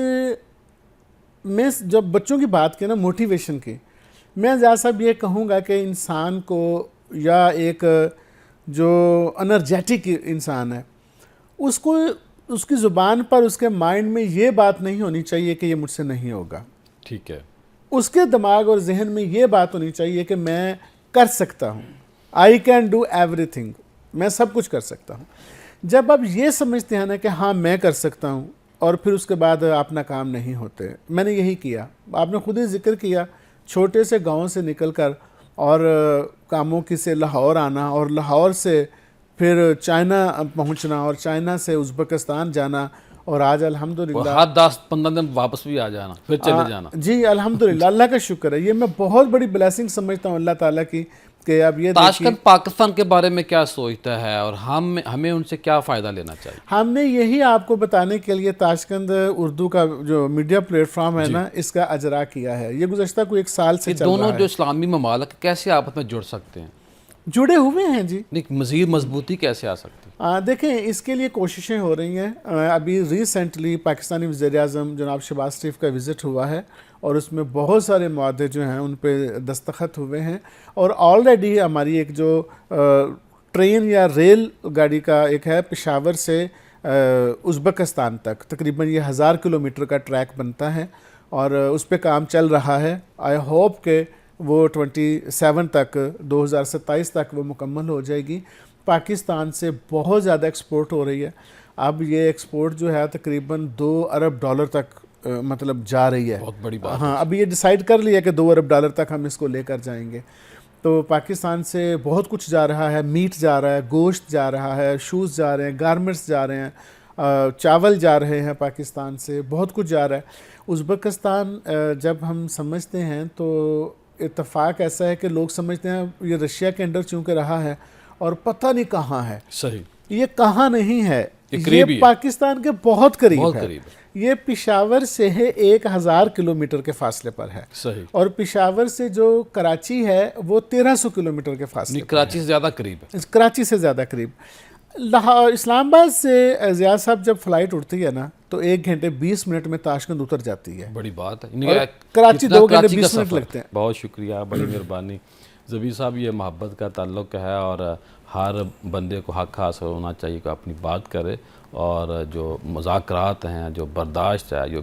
D: میں جب بچوں کی بات کی نا، موٹیویشن کی، میں ضیاء صاحب یہ کہوں گا کہ انسان کو، یا ایک جو انرجیٹک انسان ہے، اس کو اس کی زبان پر، اس کے مائنڈ میں یہ بات نہیں ہونی چاہیے کہ یہ مجھ سے نہیں ہوگا.
B: ٹھیک ہے.
D: اس کے دماغ اور ذہن میں یہ بات ہونی چاہیے کہ میں کر سکتا ہوں. I can do every thing. میں سب کچھ کر سکتا ہوں. جب آپ یہ سمجھتے ہیں نا کہ ہاں میں کر سکتا ہوں، اور پھر اس کے بعد آپ ناکام نہیں ہوتے. میں نے یہی کیا. آپ نے خود ہی ذکر کیا، چھوٹے سے گاؤں سے نکل کر اور کاموں کی سے لاہور آنا، اور لاہور سے پھر چائنا پہنچنا، اور چائنا سے ازبکستان جانا، اور آج الحمدللہ
B: 10-15 دن واپس بھی آ جانا، پھر چلے جانا.
D: جی الحمدللہ، اللہ کا شکر ہے. یہ میں بہت بڑی بلیسنگ سمجھتا ہوں اللہ تعالیٰ کی کہ اب یہ
B: تاشقند پاکستان کے بارے میں کیا سوچتا ہے، اور ہمیں ان سے کیا فائدہ لینا چاہیے؟
D: ہم نے یہی آپ کو بتانے کے لیے تاشقند اردو کا جو میڈیا پلیٹ فارم ہے نا، اس کا اجرا کیا ہے. یہ گزشتہ کوئی 1 سال سے چل رہا ہے.
B: دونوں جو اسلامی ممالک کیسے آپس میں جڑ سکتے ہیں؟
D: جڑے ہوئے ہیں جی.
B: مزید مضبوطی کیسے آ سکتی ہے؟
D: دیکھیں اس کے لیے کوششیں ہو رہی ہیں. ابھی ریسنٹلی پاکستانی وزیر اعظم جناب شہباز شریف کا وزٹ ہوا ہے، اور اس میں بہت سارے معاہدے جو ہیں ان پہ دستخط ہوئے ہیں. اور آلریڈی ہماری ایک جو ٹرین یا ریل گاڑی کا ایک ہے، پشاور سے ازبکستان تک تقریباً یہ 1000 کلومیٹر کا ٹریک بنتا ہے، اور اس پہ کام چل رہا ہے. آئی ہوپ کہ وہ 27 تک 2027 تک وہ مکمل ہو جائے گی. پاکستان سے بہت زیادہ ایکسپورٹ ہو رہی ہے. اب یہ ایکسپورٹ جو ہے تقریباً $2 ارب تک مطلب جا رہی ہے.
B: بہت بڑی بات.
D: ہاں، ابھی یہ ڈیسائیڈ کر لیا کہ $2 ارب تک ہم اس کو لے کر جائیں گے. تو پاکستان سے بہت کچھ جا رہا ہے. میٹ جا رہا ہے، گوشت جا رہا ہے، شوز جا رہے ہیں، گارمنٹس جا رہے ہیں، چاول جا رہے ہیں پاکستان سے، بہت کچھ جا رہا ہے. ازبکستان جب ہم سمجھتے ہیں تو اتفاق ایسا ہے کہ لوگ سمجھتے ہیں یہ رشیا کے انڈر چونکہ رہا ہے، اور پتہ نہیں کہاں ہے.
B: صحیح.
D: یہ کہاں نہیں ہے.
B: قریبی
D: یہ
B: ہے،
D: پاکستان کے بہت قریب
B: بہت
D: ہے.
B: قریب ہے.
D: یہ پشاور سے ہے 1000 کلومیٹر کے فاصلے پر ہے.
B: صحیح.
D: اور پشاور سے جو کراچی ہے وہ 1300 کلومیٹر کے فاصلے
B: نہیں،
D: پر
B: کراچی سے زیادہ قریب ہے.
D: ہے. کراچی سے زیادہ قریب. اسلام آباد سے زیاد صاحب جب فلائٹ اڑتی ہے نا تو 1 گھنٹے 20 منٹ میں تاشقند اتر جاتی ہے.
B: بڑی بات ہے.
D: اور کراچی
B: اتنا
D: 2 گھنٹے
B: کراچی کا
D: 20 منٹ
B: سفر.
D: لگتے ہیں.
B: بہت شکریہ، بڑی مہربانی. ظبی صاحب، یہ محبت کا تعلق ہے اور ہر بندے کو حق حاصل ہونا چاہیے کہ اپنی بات کرے، اور جو مذاکرات ہیں، جو برداشت ہے، جو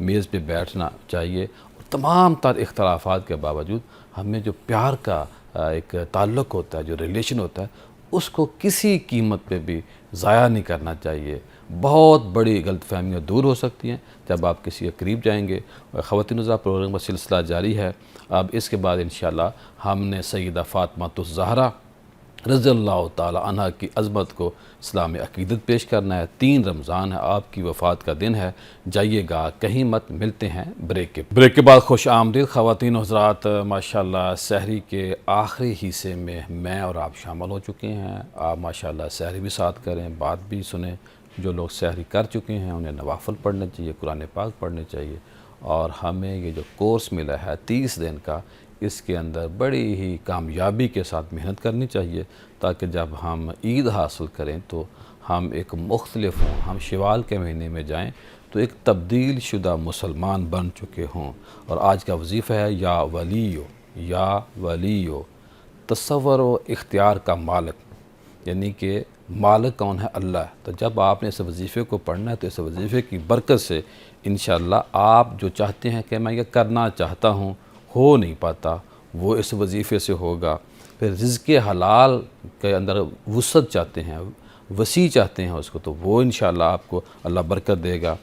B: میز پہ بیٹھنا چاہیے. تمام تر اختلافات کے باوجود ہمیں جو پیار کا ایک تعلق ہوتا ہے، جو ریلیشن ہوتا ہے، اس کو کسی قیمت پہ بھی ضائع نہیں کرنا چاہیے. بہت بڑی غلط فہمیاں دور ہو سکتی ہیں جب آپ کسی کے قریب جائیں گے. خواتین الزہرا پروگرام کا سلسلہ جاری ہے. اب اس کے بعد انشاءاللہ ہم نے سیدہ فاطمہ الزہرا رضی اللہ تعالی عنہ کی عظمت کو اسلامی عقیدت پیش کرنا ہے. 3 رمضان ہے، آپ کی وفات کا دن ہے. جائیے گا کہیں مت. ملتے ہیں بریک کے بعد. خوش آمدید خواتین و حضرات. ماشاءاللہ سحری کے آخری حصے میں میں اور آپ شامل ہو چکے ہیں. آپ ماشاءاللہ سحری بھی ساتھ کریں، بات بھی سنیں. جو لوگ سحری کر چکے ہیں انہیں نوافل پڑھنا چاہیے، قرآن پاک پڑھنے چاہیے. اور ہمیں یہ جو کورس ملا ہے 30 دن کا، اس کے اندر بڑی ہی کامیابی کے ساتھ محنت کرنی چاہیے، تاکہ جب ہم عید حاصل کریں تو ہم ایک مختلف ہوں. ہم شوال کے مہینے میں جائیں تو ایک تبدیل شدہ مسلمان بن چکے ہوں. اور آج کا وظیفہ ہے یا ولیو، یا ولیو، تصور و اختیار کا مالک. یعنی کہ مالک کون ہے؟ اللہ. تو جب آپ نے اس وظیفے کو پڑھنا ہے تو اس وظیفے کی برکت سے انشاءاللہ آپ جو چاہتے ہیں کہ میں یہ کرنا چاہتا ہوں، ہو نہیں پاتا، وہ اس وظیفے سے ہوگا. پھر رزق حلال کے اندر وسعت چاہتے ہیں، وسیع چاہتے ہیں اس کو، تو وہ انشاءاللہ آپ کو اللہ برکت دے گا.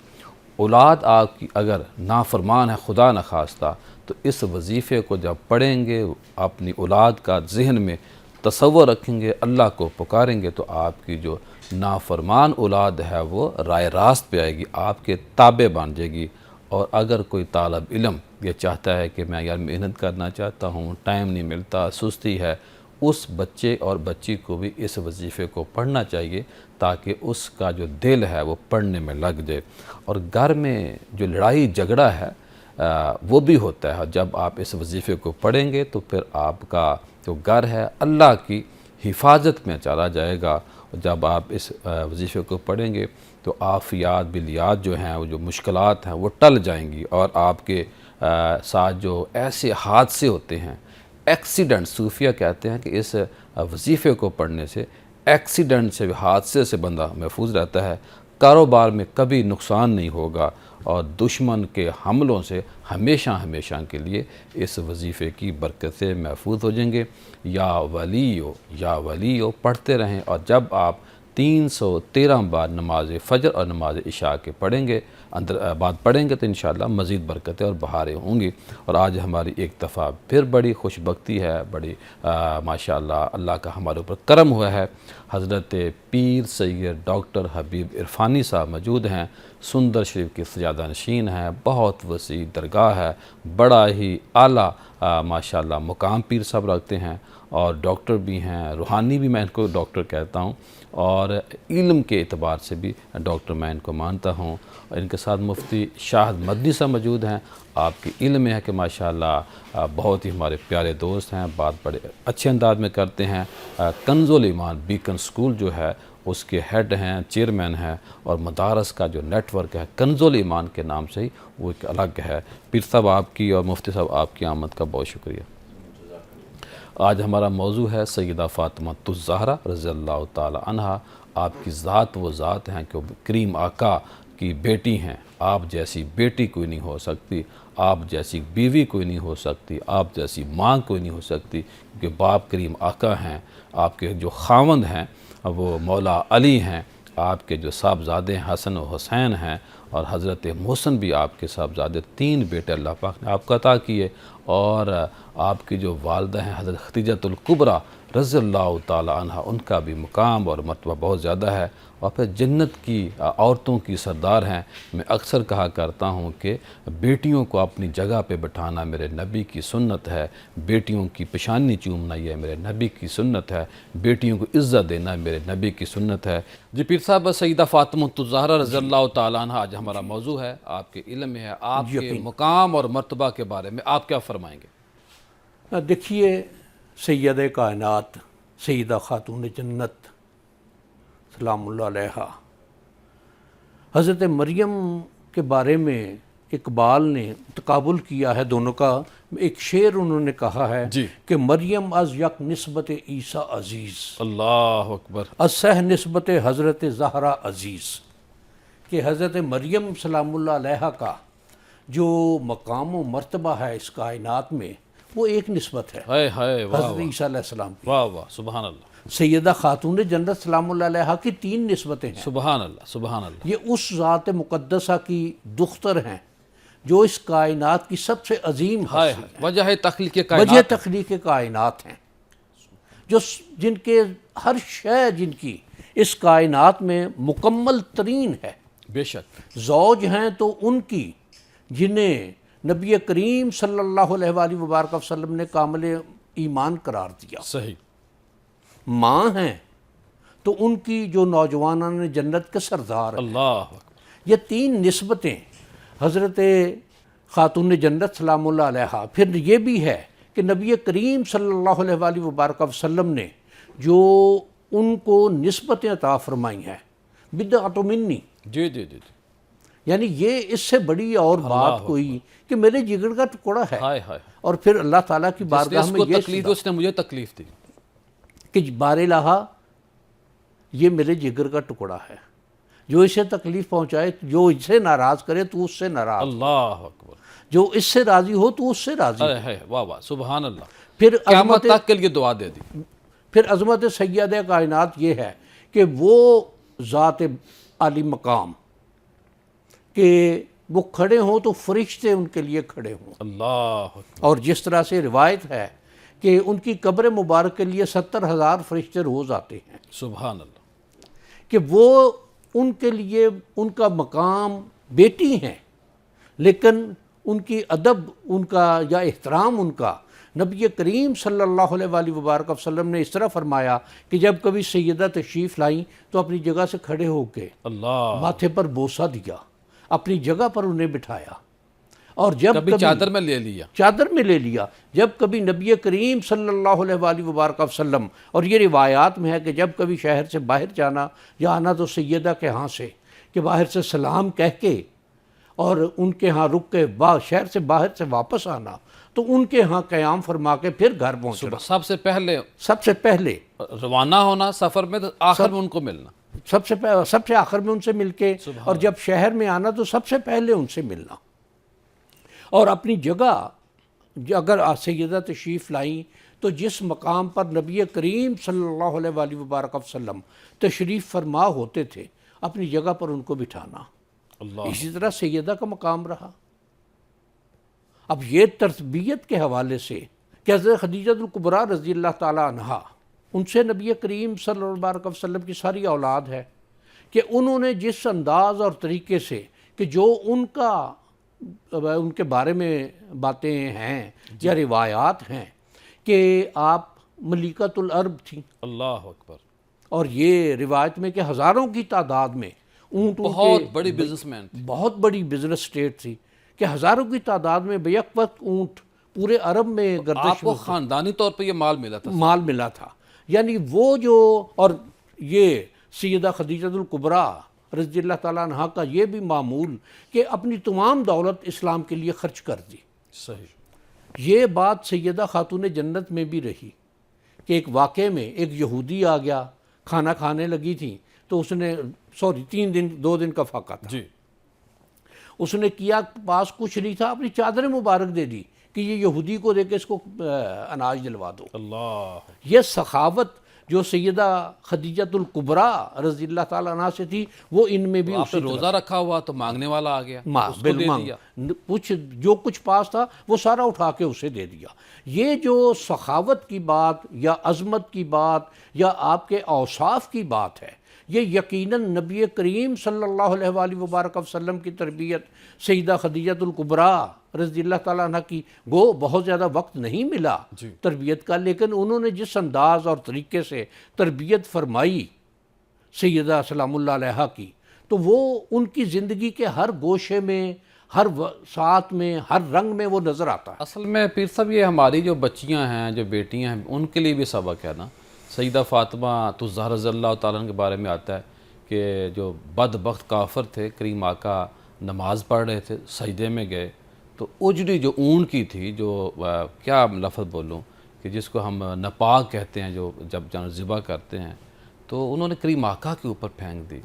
B: اولاد آپ کی اگر نافرمان ہے خدا نخواستہ، تو اس وظیفے کو جب پڑھیں گے، اپنی اولاد کا ذہن میں تصور رکھیں گے، اللہ کو پکاریں گے، تو آپ کی جو نافرمان اولاد ہے وہ رائے راست پہ آئے گی، آپ کے تابع بن جائے گی. اور اگر کوئی طالب علم یہ چاہتا ہے کہ میں یار محنت کرنا چاہتا ہوں، ٹائم نہیں ملتا، سستی ہے، اس بچے اور بچی کو بھی اس وظیفے کو پڑھنا چاہیے، تاکہ اس کا جو دل ہے وہ پڑھنے میں لگ جائے. اور گھر میں جو لڑائی جھگڑا ہے وہ بھی ہوتا ہے. جب آپ اس وظیفے کو پڑھیں گے تو پھر آپ کا جو گھر ہے اللہ کی حفاظت میں چلا جائے گا. جب آپ اس وظیفے کو پڑھیں گے تو آفیات بلیات جو ہیں، وہ جو مشکلات ہیں وہ ٹل جائیں گی. اور آپ کے ساتھ جو ایسے حادثے ہوتے ہیں، ایکسیڈنٹ، صوفیہ کہتے ہیں کہ اس وظیفے کو پڑھنے سے ایکسیڈنٹ سے، حادثے سے بندہ محفوظ رہتا ہے. کاروبار میں کبھی نقصان نہیں ہوگا، اور دشمن کے حملوں سے ہمیشہ ہمیشہ کے لیے اس وظیفے کی برکت سے محفوظ ہو جائیں گے. یا ولیو، یا ولیو پڑھتے رہیں. اور جب آپ 313 بار نماز فجر اور نماز عشاء کے پڑھیں گے، بعد پڑھیں گے، تو انشاءاللہ مزید برکتیں اور بہاریں ہوں گی. اور آج ہماری ایک دفعہ پھر بڑی خوش بختی ہے، بڑی ماشاءاللہ اللہ کا ہمارے اوپر کرم ہوا ہے. حضرت پیر سید ڈاکٹر حبیب عرفانی صاحب موجود ہیں. سندر شریف کی سجادہ نشین ہیں. بہت وسیع درگاہ ہے، بڑا ہی اعلیٰ ماشاءاللہ مقام پیر صاحب رکھتے ہیں، اور ڈاکٹر بھی ہیں، روحانی بھی میں ان کو ڈاکٹر کہتا ہوں، اور علم کے اعتبار سے بھی ڈاکٹر میں ان کو مانتا ہوں. ان کے ساتھ مفتی شاہد مدنی صاحب موجود ہیں. آپ کے علم میں ہے کہ ماشاءاللہ بہت ہی ہمارے پیارے دوست ہیں، بات بڑے اچھے انداز میں کرتے ہیں. کنز الایمان بیکن سکول جو ہے اس کے ہیڈ ہیں، چیئرمین ہیں، اور مدارس کا جو نیٹ ورک ہے کنز الایمان کے نام سے ہی وہ ایک الگ ہے. پیر صاحب آپ کی اور مفتی صاحب آپ کی آمد کا بہت شکریہ. آج ہمارا موضوع ہے سیدہ فاطمہ الزہرا رضی اللہ تعالی عنہا. آپ کی ذات وہ ذات ہیں کہ وہ کریم آقا کی بیٹی ہیں. آپ جیسی بیٹی کوئی نہیں ہو سکتی، آپ جیسی بیوی کوئی نہیں ہو سکتی، آپ جیسی ماں کوئی نہیں ہو سکتی، کیونکہ باپ کریم آقا ہیں. آپ کے جو خاوند ہیں وہ مولا علی ہیں. آپ کے جو صاحبزادے حسن و حسین ہیں، اور حضرت محسن بھی آپ کے صاحبزادے. 3 بیٹے اللہ پاک نے آپ کو عطا کیے. اور آپ کی جو والدہ ہیں حضرت خدیجۃ الکبریٰ رضی اللہ تعالی عنہ، ان کا بھی مقام اور مرتبہ بہت زیادہ ہے، اور پھر جنت کی عورتوں کی سردار ہیں۔ میں اکثر کہا کرتا ہوں کہ بیٹیوں کو اپنی جگہ پہ بٹھانا میرے نبی کی سنت ہے، بیٹیوں کی پیشانی چومنا یہ میرے نبی کی سنت ہے، بیٹیوں کو عزت دینا میرے نبی کی سنت ہے۔ جی پیر صاحب، سیدہ فاطمہ الزہرا رضی اللہ تعالیٰ عنہ آج ہمارا موضوع ہے، آپ کے علم میں ہے، آپ کے مقام اور مرتبہ کے بارے میں آپ کیا فرمائیں گے؟
E: دیکھیے، سیدہ کائنات سیدہ خاتون جنت سلام اللہ علیہا، حضرت مریم کے بارے میں اقبال نے تقابل کیا ہے دونوں کا۔ ایک شعر انہوں نے کہا ہے
B: جی
E: کہ مریم از یک نسبت عیسیٰ عزیز،
B: اللہ اکبر،
E: از سہ نسبت حضرت زہرا عزیز، کہ حضرت مریم سلام اللہ علیہا کا جو مقام و مرتبہ ہے اس کائنات میں وہ ایک نسبت ہے
B: ہائے ہائے، واہ
E: حضرت عیسیٰ علیہ السلام کی۔
B: واہ واہ، سبحان اللہ،
E: سیدہ خاتون جنت سلام اللہ علیہا کی 3 نسبتیں ہیں۔
B: سبحان اللہ، سبحان اللہ،
E: یہ اس ذات مقدسہ کی دختر ہیں جو اس کائنات کی سب سے عظیم
B: ہائے
E: ہستی
B: ہائے، وجہ تخلیق
E: وجہ
B: کائنات،
E: تخلیق کائنات ہیں، جو جن کے ہر شے جن کی اس کائنات میں مکمل ترین ہے۔
B: بے شک،
E: زوج ہیں تو ان کی جنہیں نبی کریم صلی اللہ علیہ وآلہ وبارک وسلم نے کامل ایمان قرار دیا۔
B: صحیح،
E: ماں ہیں تو ان کی جو نوجوانان جنت کے سردار ہیں۔
B: اللہ اکبر،
E: یہ 3 نسبتیں حضرت خاتون جنت سلام اللہ علیہا۔ پھر یہ بھی ہے کہ نبی کریم صلی اللہ علیہ وآلہ وبارک وسلم نے جو ان کو نسبتیں عطا فرمائی ہیں، بدعۃ منی،
B: جی جی جی جی،
E: یعنی یہ اس سے بڑی اور بات کوئی کہ میرے جگر کا ٹکڑا ہے،
B: ہائے ہائے،
E: اور پھر اللہ تعالیٰ کی
B: جس نے
E: بارگاہ
B: اس
E: میں
B: کو
E: یہ
B: تکلیف دی اس نے مجھے تکلیف دی،
E: کہ بار الہا یہ میرے جگر کا ٹکڑا ہے، جو اسے تکلیف پہنچائے، جو اس سے ناراض کرے تو اس سے ناراض،
B: اللہ اکبر،
E: جو اس سے راضی ہو تو اس سے راضی۔
B: ہائے ہائے، واہ واہ، سبحان اللہ،
E: پھر
B: قیامت
E: عظمت
B: تک کے لیے دعا دے دی،
E: پھر عظمت سیدہ کائنات یہ ہے کہ وہ ذات عالی مقام کہ وہ کھڑے ہوں تو فرشتے ان کے لیے کھڑے ہوں،
B: اللہ اکبر،
E: اور جس طرح سے روایت ہے کہ ان کی قبر مبارک کے لیے 70,000 فرشتے روز آتے ہیں،
B: سبحان اللہ،
E: کہ وہ ان کے لیے ان کا مقام بیٹی ہیں، لیکن ان کی ادب ان کا یا احترام ان کا نبی کریم صلی اللہ علیہ وآلہ وبارک وسلم نے اس طرح فرمایا کہ جب کبھی سیدہ تشریف لائیں تو اپنی جگہ سے کھڑے ہو کے
B: اللہ،
E: ماتھے پر بوسہ دیا، اپنی جگہ پر انہیں بٹھایا، اور جب
B: کبھی چادر میں لے لیا،
E: چادر میں لے لیا، جب کبھی نبی کریم صلی اللہ علیہ وآلہ وبارک وسلم، اور یہ روایات میں ہے کہ جب کبھی شہر سے باہر جانا یا آنا تو سیدہ کے ہاں سے کہ باہر سے سلام کہہ کے اور ان کے ہاں رک کے شہر سے باہر سے واپس آنا، تو ان کے ہاں قیام فرما کے پھر گھر پہنچنا،
B: سب سے پہلے
E: سب سے پہلے
B: روانہ ہونا سفر میں، تو آخر میں ان کو ملنا،
E: سب سے آخر میں ان سے مل کے، اور جب شہر میں آنا تو سب سے پہلے ان سے ملنا، اور اپنی جگہ اگر سیدہ تشریف لائیں تو جس مقام پر نبی کریم صلی اللہ علیہ وآلہ وبارک وسلم تشریف فرما ہوتے تھے اپنی جگہ پر ان کو بٹھانا،
B: اللہ،
E: اسی طرح سیدہ کا مقام رہا۔ اب یہ تربیت کے حوالے سے کہ حضرت خدیجہ الکبریٰ رضی اللہ تعالی عنہا، ان سے نبی کریم صلی اللہ علیہ وسلم کی ساری اولاد ہے، کہ انہوں نے جس انداز اور طریقے سے کہ جو ان کے بارے میں باتیں ہیں یا روایات ہیں کہ آپ ملکۃ العرب تھیں،
B: اللہ اکبر،
E: اور یہ روایت میں کہ ہزاروں کی تعداد میں اونٹوں
B: بہت
E: کے
B: بڑی بزنس مین،
E: بہت بڑی بزنس سٹیٹ تھی کہ ہزاروں کی تعداد میں بیک وقت اونٹ پورے عرب میں
B: آپ
E: گردش
B: کو خاندانی طور پہ یہ مال ملا تھا،
E: مال ملا تھا، یعنی وہ جو، اور یہ سیدہ خدیجہ الکبریٰ رضی اللہ تعالیٰ عنہ کا یہ بھی معمول کہ اپنی تمام دولت اسلام کے لیے خرچ کر دی۔
B: صحیح،
E: یہ بات سیدہ خاتون جنت میں بھی رہی کہ ایک واقعے میں ایک یہودی آ گیا، کھانا کھانے لگی تھی تو اس نے 2 دن کا فاقہ تھا،
B: جی،
E: اس نے کیا، پاس کچھ نہیں تھا، اپنی چادر مبارک دے دی کہ یہ یہودی کو دے کے اس کو اناج دلوا دو۔
B: اللہ،
E: یہ سخاوت جو سیدہ خدیجۃ الکبریٰ رضی اللہ تعالیٰ عنہ سے تھی وہ ان میں بھی
B: آپ نے روزہ رکھا ہوا تو مانگنے والا آ گیا، اس کو دے دیا۔
E: کچھ جو کچھ پاس تھا وہ سارا اٹھا کے اسے دے دیا۔ یہ جو سخاوت کی بات یا عظمت کی بات یا آپ کے اوصاف کی بات ہے، یہ یقیناً نبی کریم صلی اللہ علیہ وآلہ وبارک وسلم کی تربیت سیدہ خدیجۃ الکبریٰ رضی اللہ تعالیٰ عنہ کی، گو بہت زیادہ وقت نہیں ملا تربیت کا، لیکن انہوں نے جس انداز اور طریقے سے تربیت فرمائی سیدہ سلام اللہ علیہا کی، تو وہ ان کی زندگی کے ہر گوشے میں، ہر ساتھ میں، ہر رنگ میں وہ نظر آتا ہے۔
B: اصل میں پیر صاحب یہ ہماری جو بچیاں ہیں، جو بیٹیاں ہیں، ان کے لیے بھی سبق ہے نا۔ سیدہ فاطمہ تو زہرا رضی اللہ تعالیٰ عنہ کے بارے میں آتا ہے کہ جو بدبخت کافر تھے، کریم آقا نماز پڑھ رہے تھے، سجدے میں گئے تو اجڑی جو اون کی تھی، جو کیا لفظ بولوں کہ جس کو ہم نپاک کہتے ہیں، جو جب جانور ذبح کرتے ہیں، تو انہوں نے کریم آقا کے اوپر پھینک دی،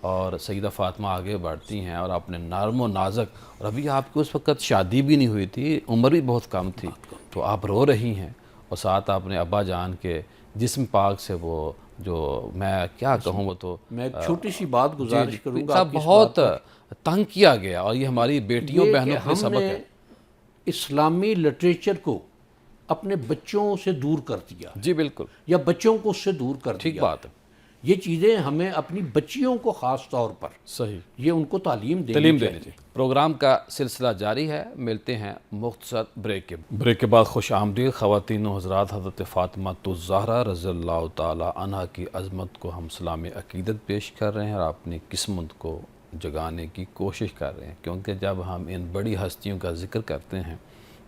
B: اور سیدہ فاطمہ آگے بڑھتی ہیں اور اپنے نرم و نازک، اور ابھی آپ کی اس وقت شادی بھی نہیں ہوئی تھی، عمر بھی بہت کم تھی، تو آپ رو رہی ہیں، اور ساتھ آپ نے ابا جان کے جسم پاک سے وہ جو میں کیا کہوں، وہ تو
E: میں ایک چھوٹی سی بات گزارش کروں گا،
B: بہت تنگ کیا گیا، اور یہ ہماری بیٹیوں بہنوں کے سبق
E: ہم
B: ہے۔
E: نے اسلامی لٹریچر کو اپنے بچوں سے دور کر دیا
B: جی بالکل
E: یا بچوں کو اس سے دور کر دیا۔
B: ٹھیک بات ہے،
E: یہ چیزیں ہمیں اپنی بچیوں کو خاص طور پر
B: صحیح
E: یہ ان کو تعلیم دینی چاہیے۔
B: پروگرام کا سلسلہ جاری ہے، ملتے ہیں مختصر بریک کے بعد۔ خوش آمدید خواتین و حضرات، حضرت فاطمہ الزہرا رضی اللہ تعالی عنہا کی عظمت کو ہم سلام عقیدت پیش کر رہے ہیں اور اپنی قسمت کو جگانے کی کوشش کر رہے ہیں، کیونکہ جب ہم ان بڑی ہستیوں کا ذکر کرتے ہیں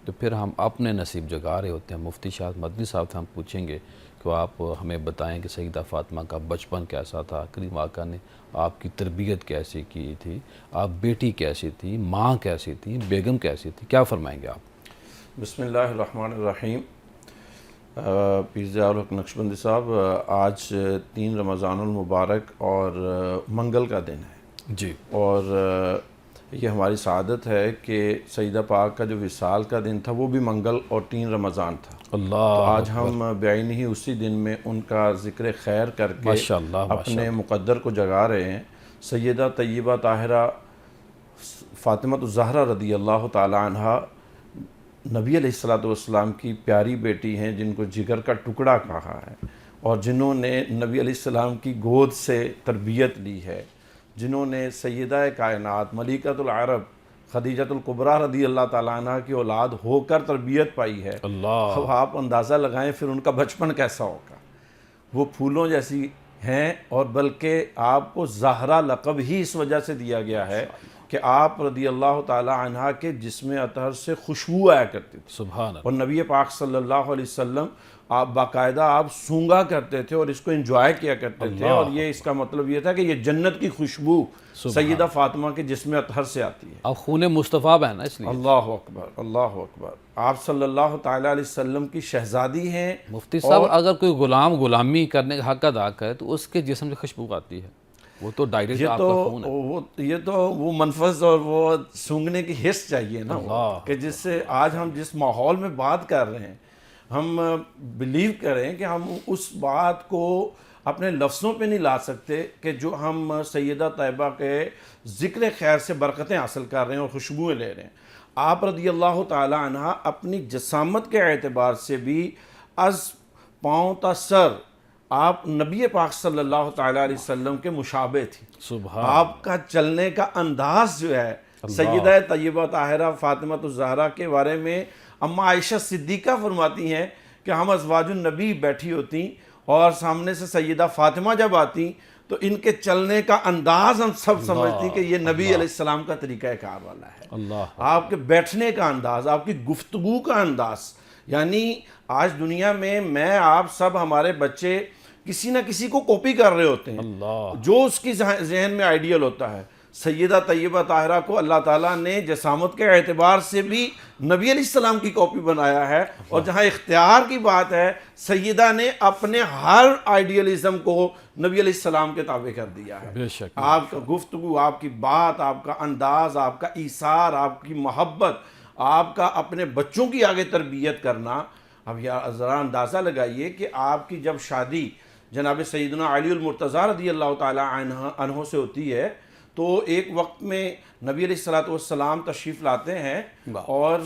B: تو پھر ہم اپنے نصیب جگا رہے ہوتے ہیں۔ مفتی شاہد مدنی صاحب سے ہم پوچھیں گے کہ آپ ہمیں بتائیں کہ سیدہ فاطمہ کا بچپن کیسا تھا، کریم آقا نے آپ کی تربیت کیسی کی تھی، آپ بیٹی کیسی تھی، ماں کیسی تھی، بیگم کیسی تھی، کیا فرمائیں گے آپ؟
F: بسم اللہ الرحمن الرحیم۔ پیر ضیاء الحق نقشبندی صاحب، آج 3 رمضان المبارک اور منگل کا دن ہے
B: جی،
F: اور یہ ہماری سعادت ہے کہ سیدہ پاک کا جو وصال کا دن تھا وہ بھی منگل اور 3 رمضان تھا۔
B: اللہ
F: تو آج ہم بعین ہی اسی دن میں ان کا ذکر خیر کر کے
B: ماشاءاللہ
F: اپنے مقدر کو جگا رہے ہیں۔ سیدہ طیبہ طاہرہ فاطمہ الزہرا رضی اللہ تعالی عنہ نبی علیہ السلام کی پیاری بیٹی ہیں، جن کو جگر کا ٹکڑا کہا ہے، اور جنہوں نے نبی علیہ السلام کی گود سے تربیت لی ہے، جنہوں نے سیدہ کائنات ملکۃ العرب خدیجۃ الکبریٰ رضی اللہ تعالیٰ عنہ کی اولاد ہو کر تربیت پائی ہے۔
B: اللہ،
F: اب آپ اندازہ لگائیں پھر ان کا بچپن کیسا ہوگا۔ وہ پھولوں جیسی ہیں، اور بلکہ آپ کو زہرا لقب ہی اس وجہ سے دیا گیا ہے کہ آپ رضی اللہ تعالیٰ عنہ کے جسم اطہر سے خوشبو آیا کرتی تھی،
B: سبحان اللہ،
F: اور نبی پاک صلی اللہ علیہ وسلم آپ باقاعدہ آپ سونگا کرتے تھے اور اس کو انجوائے کیا کرتے تھے، اور یہ اس کا مطلب یہ تھا کہ یہ جنت کی خوشبو سیدہ فاطمہ کے جسم اطہر سے آتی ہے۔
B: اب خون مصطفیٰ ہے نا، اس لیے
F: اللہ اکبر، اللہ اکبر۔ آپ صلی اللہ تعالیٰ علیہ وسلم کی شہزادی ہیں۔
B: مفتی صاحب، اگر کوئی غلامی کرنے کا حق ادا کرے تو اس کے جسم سے خوشبو آتی ہے، وہ تو ڈائریکٹ آپ کا خون ہے۔
F: یہ تو وہ منفذ اور وہ سونگنے کی حس چاہیے نا، کہ جس سے آج ہم جس ماحول میں بات کر رہے ہیں، ہم بلیو کریں کہ ہم اس بات کو اپنے لفظوں پہ نہیں لا سکتے کہ جو ہم سیدہ طیبہ کے ذکر خیر سے برکتیں حاصل کر رہے ہیں اور خوشبوئیں لے رہے ہیں۔ آپ رضی اللہ تعالی عنہ اپنی جسامت کے اعتبار سے بھی از پاؤں تا سر آپ نبی پاک صلی اللہ تعالی علیہ وسلم کے مشابہ تھی۔
B: سبحان،
F: آپ کا چلنے کا انداز جو ہے، سیدہ طیبہ طاہرہ فاطمہ الزہرا کے بارے میں اما عائشہ صدیقہ فرماتی ہیں کہ ہم ازواج النبی بیٹھی ہوتی اور سامنے سے سیدہ فاطمہ جب آتی تو ان کے چلنے کا انداز ہم سب سمجھتی کہ یہ نبی علیہ السلام کا طریقہ کار والا ہے۔
B: اللہ،
F: آپ کے بیٹھنے کا انداز، آپ کی گفتگو کا انداز، یعنی آج دنیا میں آپ سب ہمارے بچے کسی نہ کسی کو کاپی کر رہے ہوتے ہیں،
B: اللہ،
F: جو اس کی ذہن میں آئیڈیل ہوتا ہے۔ سیدہ طیبہ طاہرہ کو اللہ تعالیٰ نے جسامت کے اعتبار سے بھی نبی علیہ السلام کی کاپی بنایا ہے، اور جہاں اختیار کی بات ہے، سیدہ نے اپنے ہر آئیڈیلزم کو نبی علیہ السلام کے تابع کر دیا ہے۔
B: بے شک،
F: آپ کا گفتگو، آپ کی بات، آپ کا انداز، آپ کا ایثار، آپ کی محبت، آپ کا اپنے بچوں کی آگے تربیت کرنا۔ اب ذرا اندازہ لگائیے کہ آپ کی جب شادی جناب سیدنا علی المرتضیٰ رضی اللہ تعالیٰ عنہ سے ہوتی ہے. تو ایک وقت میں نبی علیہ الصلوۃ والسلام تشریف لاتے ہیں اور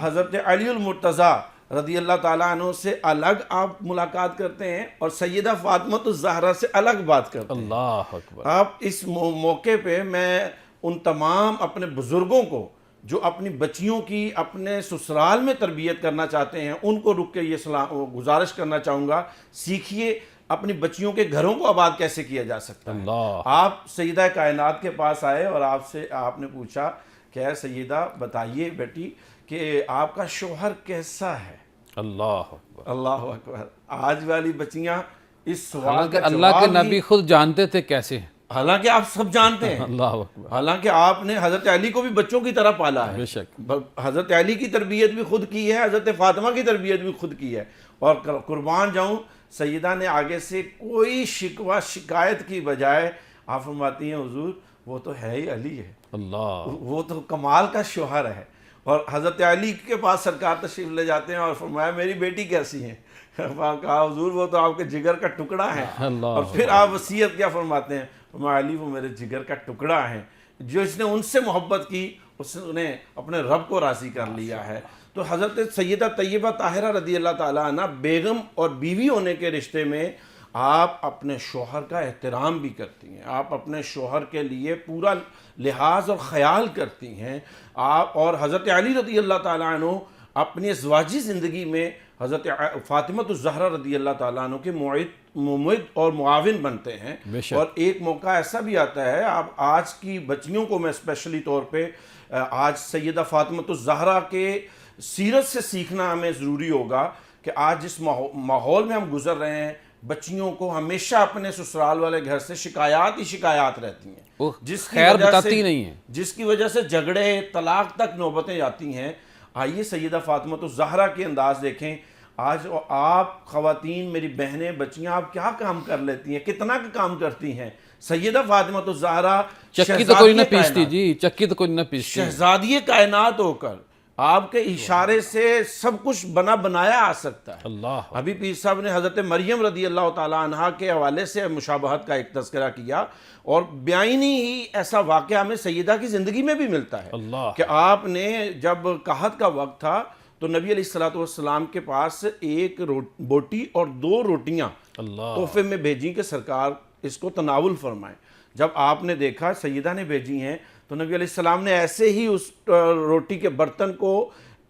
F: حضرت علی المرتضیٰ رضی اللہ تعالیٰ عنہ سے الگ آپ ملاقات کرتے ہیں اور سیدہ فاطمہ الزہرا سے الگ بات کرتے ہیں.
B: اللہ اکبر.
F: اب اس موقع پہ میں ان تمام اپنے بزرگوں کو جو اپنی بچیوں کی اپنے سسرال میں تربیت کرنا چاہتے ہیں ان کو رک کے یہ گزارش کرنا چاہوں گا، سیکھیے اپنی بچیوں کے گھروں کو آباد کیسے کیا جا سکتا ہے.
B: اللہ.
F: آپ سیدہ کائنات کے پاس آئے اور آپ نے پوچھا کہ اے سیدہ بتائیے بیٹی کہ آپ کا شوہر کیسا ہے.
B: اللہ اکبر.
F: اللہ اکبر. آج والی بچیاں اس سوال
B: حالانکہ
F: کا
B: اللہ کے
F: جواب
B: نبی خود جانتے تھے کیسے ہیں.
F: حالانکہ آپ سب جانتے ہیں.
B: اللہ اکبر.
F: حالانکہ آپ نے حضرت علی کو بھی بچوں کی طرح پالا ہے.
B: بے شک.
F: حضرت علی کی تربیت بھی خود کی ہے، حضرت فاطمہ کی تربیت بھی خود کی ہے. اور قربان جاؤں سیدہ نے آگے سے کوئی شکوہ شکایت کی بجائے آپ فرماتی ہیں حضور وہ تو ہے ہی علی ہے،
B: اللہ.
F: وہ تو کمال کا شوہر ہے. اور حضرت علی کے پاس سرکار تشریف لے جاتے ہیں اور فرمایا میری بیٹی کیسی ہے. کہا حضور وہ تو آپ کے جگر کا ٹکڑا ہے.
B: اللہ.
F: اور پھر آپ وصیت کیا فرماتے ہیں؟ فرمایا علی وہ میرے جگر کا ٹکڑا ہے، جو اس نے ان سے محبت کی اس نے اپنے رب کو راضی کر لیا ہے. تو حضرت سیدہ طیبہ طاہرہ رضی اللہ تعالیٰ عنہ بیگم اور بیوی ہونے کے رشتے میں آپ اپنے شوہر کا احترام بھی کرتی ہیں، آپ اپنے شوہر کے لیے پورا لحاظ اور خیال کرتی ہیں. آپ اور حضرت علی رضی اللہ تعالیٰ عنہ اپنی ازواجی زندگی میں حضرت فاطمہ الزہرا رضی اللہ تعالیٰ عنہ کے معید اور معاون بنتے ہیں. اور ایک موقع ایسا بھی آتا ہے، آپ آج کی بچیوں کو میں اسپیشلی طور پہ آج سیدہ فاطمہ الزہرا کے سیرت سے سیکھنا ہمیں ضروری ہوگا کہ آج جس ماحول میں ہم گزر رہے ہیں بچیوں کو ہمیشہ اپنے سسرال والے گھر سے شکایات ہی شکایات رہتی ہیں، جس کی
B: خیر
F: وجہ
B: بتاتی
F: سے
B: نہیں ہیں،
F: جس کی وجہ سے جھگڑے طلاق تک نوبتیں آتی ہیں. آئیے سیدہ فاطمہ الزہرا کے انداز دیکھیں. آج آپ خواتین میری بہنیں بچیاں آپ کیا کام کر لیتی ہیں، کتنا کا کام کرتی ہیں. سیدہ فاطمہ الزہرا
B: چکی تو کوئی نہ پیستی جی، چکی تو کوئی نہ پیستی.
F: شہزادی کائنات ہو کر آپ کے اشارے سے سب کچھ بنایا آ سکتا ہے.
B: اللہ.
F: ابھی پیر صاحب نے حضرت مریم رضی اللہ تعالیٰ عنہا کے حوالے سے مشابہت کا ایک تذکرہ کیا اور بیانی ہی ایسا واقعہ ہمیں سیدہ کی زندگی میں بھی ملتا ہے.
B: اللہ.
F: کہ آپ نے جب قحط کا وقت تھا تو نبی علیہ الصلوۃ والسلام کے پاس ایک بوٹی اور 2 روٹیاں تحفے میں بھیجی کہ سرکار اس کو تناول فرمائیں. جب آپ نے دیکھا سیدہ نے بھیجی ہیں تو نبی علیہ السلام نے ایسے ہی اس روٹی کے برتن کو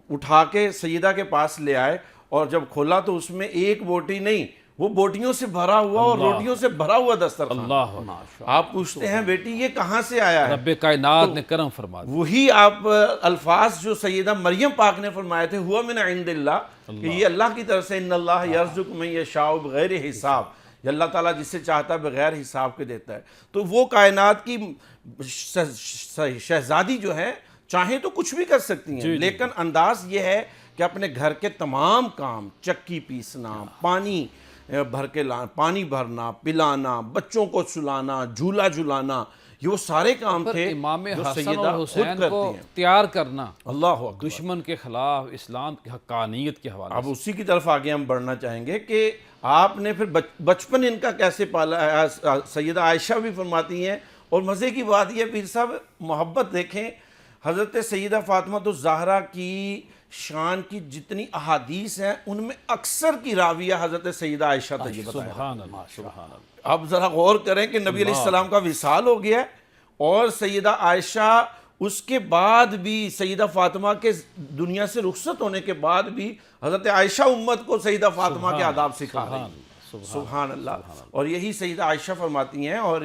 F: اٹھا کے سیدہ کے پاس لے آئے اور جب کھولا تو اس میں ایک بوٹی نہیں، وہ بوٹیوں سے بھرا ہوا اور روٹیوں سے بھرا ہوا دسترخوان.
B: اللہ.
F: آپ پوچھتے ہیں بیٹی یہ کہاں سے آیا ہے؟
B: رب کائنات نے کرم فرما دیا.
F: وہی آپ الفاظ جو سیدہ مریم پاک نے فرمائے تھے ہوا من عند اللہ، کہ یہ اللہ کی طرف سے ان اللہ یرزق من یشاء بغیر حساب، یہ اللہ تعالیٰ جسے چاہتا ہے بغیر حساب کے دیتا ہے. تو وہ کائنات کی شہزادی جو ہے چاہیں تو کچھ بھی کر سکتی ہیں، لیکن انداز یہ ہے کہ اپنے گھر کے تمام کام، چکی پیسنا، پانی بھر کے پانی بھرنا، پلانا، بچوں کو سلانا، جھولا جھلانا، یہ وہ سارے کام تھے
B: امام
F: جو
B: حسن
F: سیدہ
B: اور
F: خود
B: حسین کو
F: کرتی ہیں.
B: تیار کرنا
F: اللہ اکبر.
B: دشمن کے خلاف اسلام کی حقانیت کے حوالے
F: اب اسی کی طرف آگے ہم بڑھنا چاہیں گے کہ آپ نے پھر بچپن ان کا کیسے پالا ہے. سیدہ عائشہ بھی فرماتی ہیں اور مزے کی بات یہ پیر صاحب محبت دیکھیں، حضرت سیدہ فاطمہ الزہرا کی شان کی جتنی احادیث ہیں ان میں اکثر کی راویہ حضرت سیدہ عائشہ طیبہ.
B: سبحان اللہ. سبحان اللہ.
F: اب ذرا غور کریں کہ نبی علیہ السلام کا وصال ہو گیا ہے اور سیدہ عائشہ اس کے بعد بھی سیدہ فاطمہ کے دنیا سے رخصت ہونے کے بعد بھی حضرت عائشہ امت کو سیدہ فاطمہ کے آداب سکھا رہی ہیں. سبحان اللہ. اور یہی سیدہ عائشہ فرماتی ہیں اور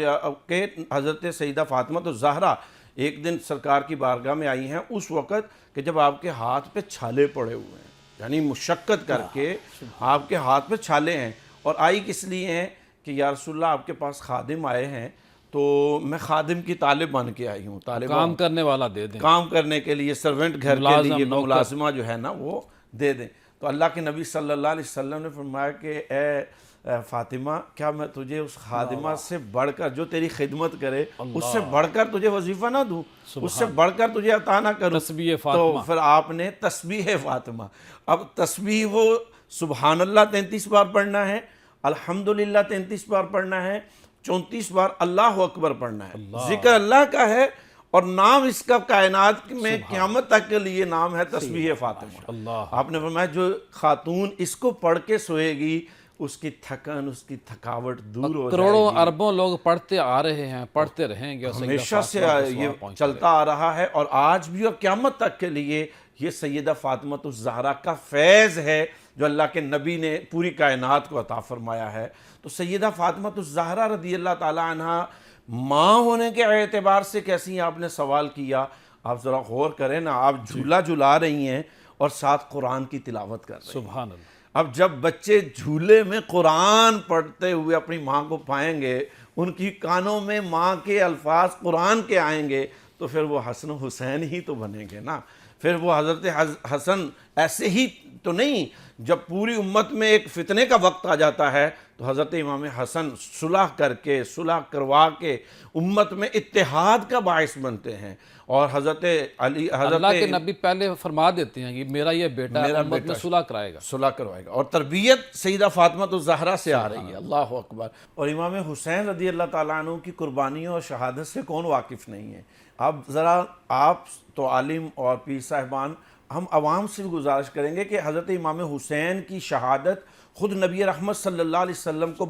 F: کہ حضرت سیدہ فاطمہ الزہرا ایک دن سرکار کی بارگاہ میں آئی ہیں اس وقت کہ جب آپ کے ہاتھ پہ چھالے پڑے ہوئے ہیں، یعنی مشقت کر کے آپ کے ہاتھ پہ چھالے ہیں. اور آئی کس لیے ہیں کہ یا رسول اللہ آپ کے پاس خادم آئے ہیں تو میں خادم کی طالب بن کے آئی ہوں،
B: کام کرنے والا دے دیں،
F: کام کرنے کے لیے سرونٹ گھر کے لیے ملازمہ جو ہے نا وہ دے دیں. تو اللہ کے نبی صلی اللہ علیہ وسلم نے فرمایا کہ اے فاطمہ کیا میں تجھے اس خادمہ سے بڑھ کر جو تیری خدمت کرے اس سے بڑھ کر تجھے وظیفہ نہ دوں، اس سے بڑھ کر تجھے عطا نہ کروں.
B: تسبیح فاطمہ.
F: تو پھر آپ نے تسبیح فاطمہ، اب تسبیح وہ سبحان اللہ 33 بار پڑھنا ہے، الحمدللہ 33 بار پڑھنا ہے، 34 بار اللہ اکبر پڑھنا ہے، ذکر اللہ کا ہے، اور نام اس کا کائنات میں قیامت تک کے لیے نام ہے تسبیح فاطمہ۔ آپ نے فرمایا جو خاتون اس کو پڑھ کے سوئے گی اس کی تھکن، اس کی تھکاوٹ دور ہو جائے
B: کروڑوں
F: گی۔
B: اربوں لوگ پڑھتے آ رہے ہیں، پڑھتے رہیں گے، اور سیدہ
F: ہمیشہ سے
B: فاطمہ کو
F: یہ
B: ثواب پہنچتا
F: چلتا آ رہا ہے، اور آج بھی اور قیامت تک کے لیے یہ سیدہ فاطمہ الزہرا کا فیض ہے جو اللہ کے نبی نے پوری کائنات کو عطا فرمایا ہے۔ تو سیدہ فاطمہ الزہرا رضی اللہ تعالی عنہ ماں ہونے کے اعتبار سے کیسی آپ نے سوال کیا، آپ ذرا غور کریں نا، آپ جھولا جھلا رہی ہیں اور ساتھ قرآن کی تلاوت کر رہی ہیں۔
B: سبحان اللہ۔
F: اب جب بچے جھولے میں قرآن پڑھتے ہوئے اپنی ماں کو پائیں گے، ان کی کانوں میں ماں کے الفاظ قرآن کے آئیں گے، تو پھر وہ حسن و حسین ہی تو بنیں گے نا۔ پھر وہ حضرت حسن ایسے ہی تو نہیں، جب پوری امت میں ایک فتنے کا وقت آ جاتا ہے تو حضرت امام حسن صلح کر کے، صلح کروا کے امت میں اتحاد کا باعث بنتے ہیں، اور حضرت علی،
B: اللہ کے نبی پہلے فرما دیتے ہیں کہ میرا یہ بیٹا امت میں صلح کرائے گا،
F: صلح کروائے گا، اور تربیت سیدہ فاطمہ الزہرا سے آ رہی ہے۔ اللہ اکبر۔ اور امام حسین رضی اللہ تعالیٰ عنہ کی قربانیوں اور شہادت سے کون واقف نہیں ہے؟ اب ذرا آپ تو عالم اور پیر صاحبان، ہم عوام سے بھی گزارش کریں گے کہ حضرت امام حسین کی شہادت خود نبی رحمت صلی اللہ علیہ وسلم کو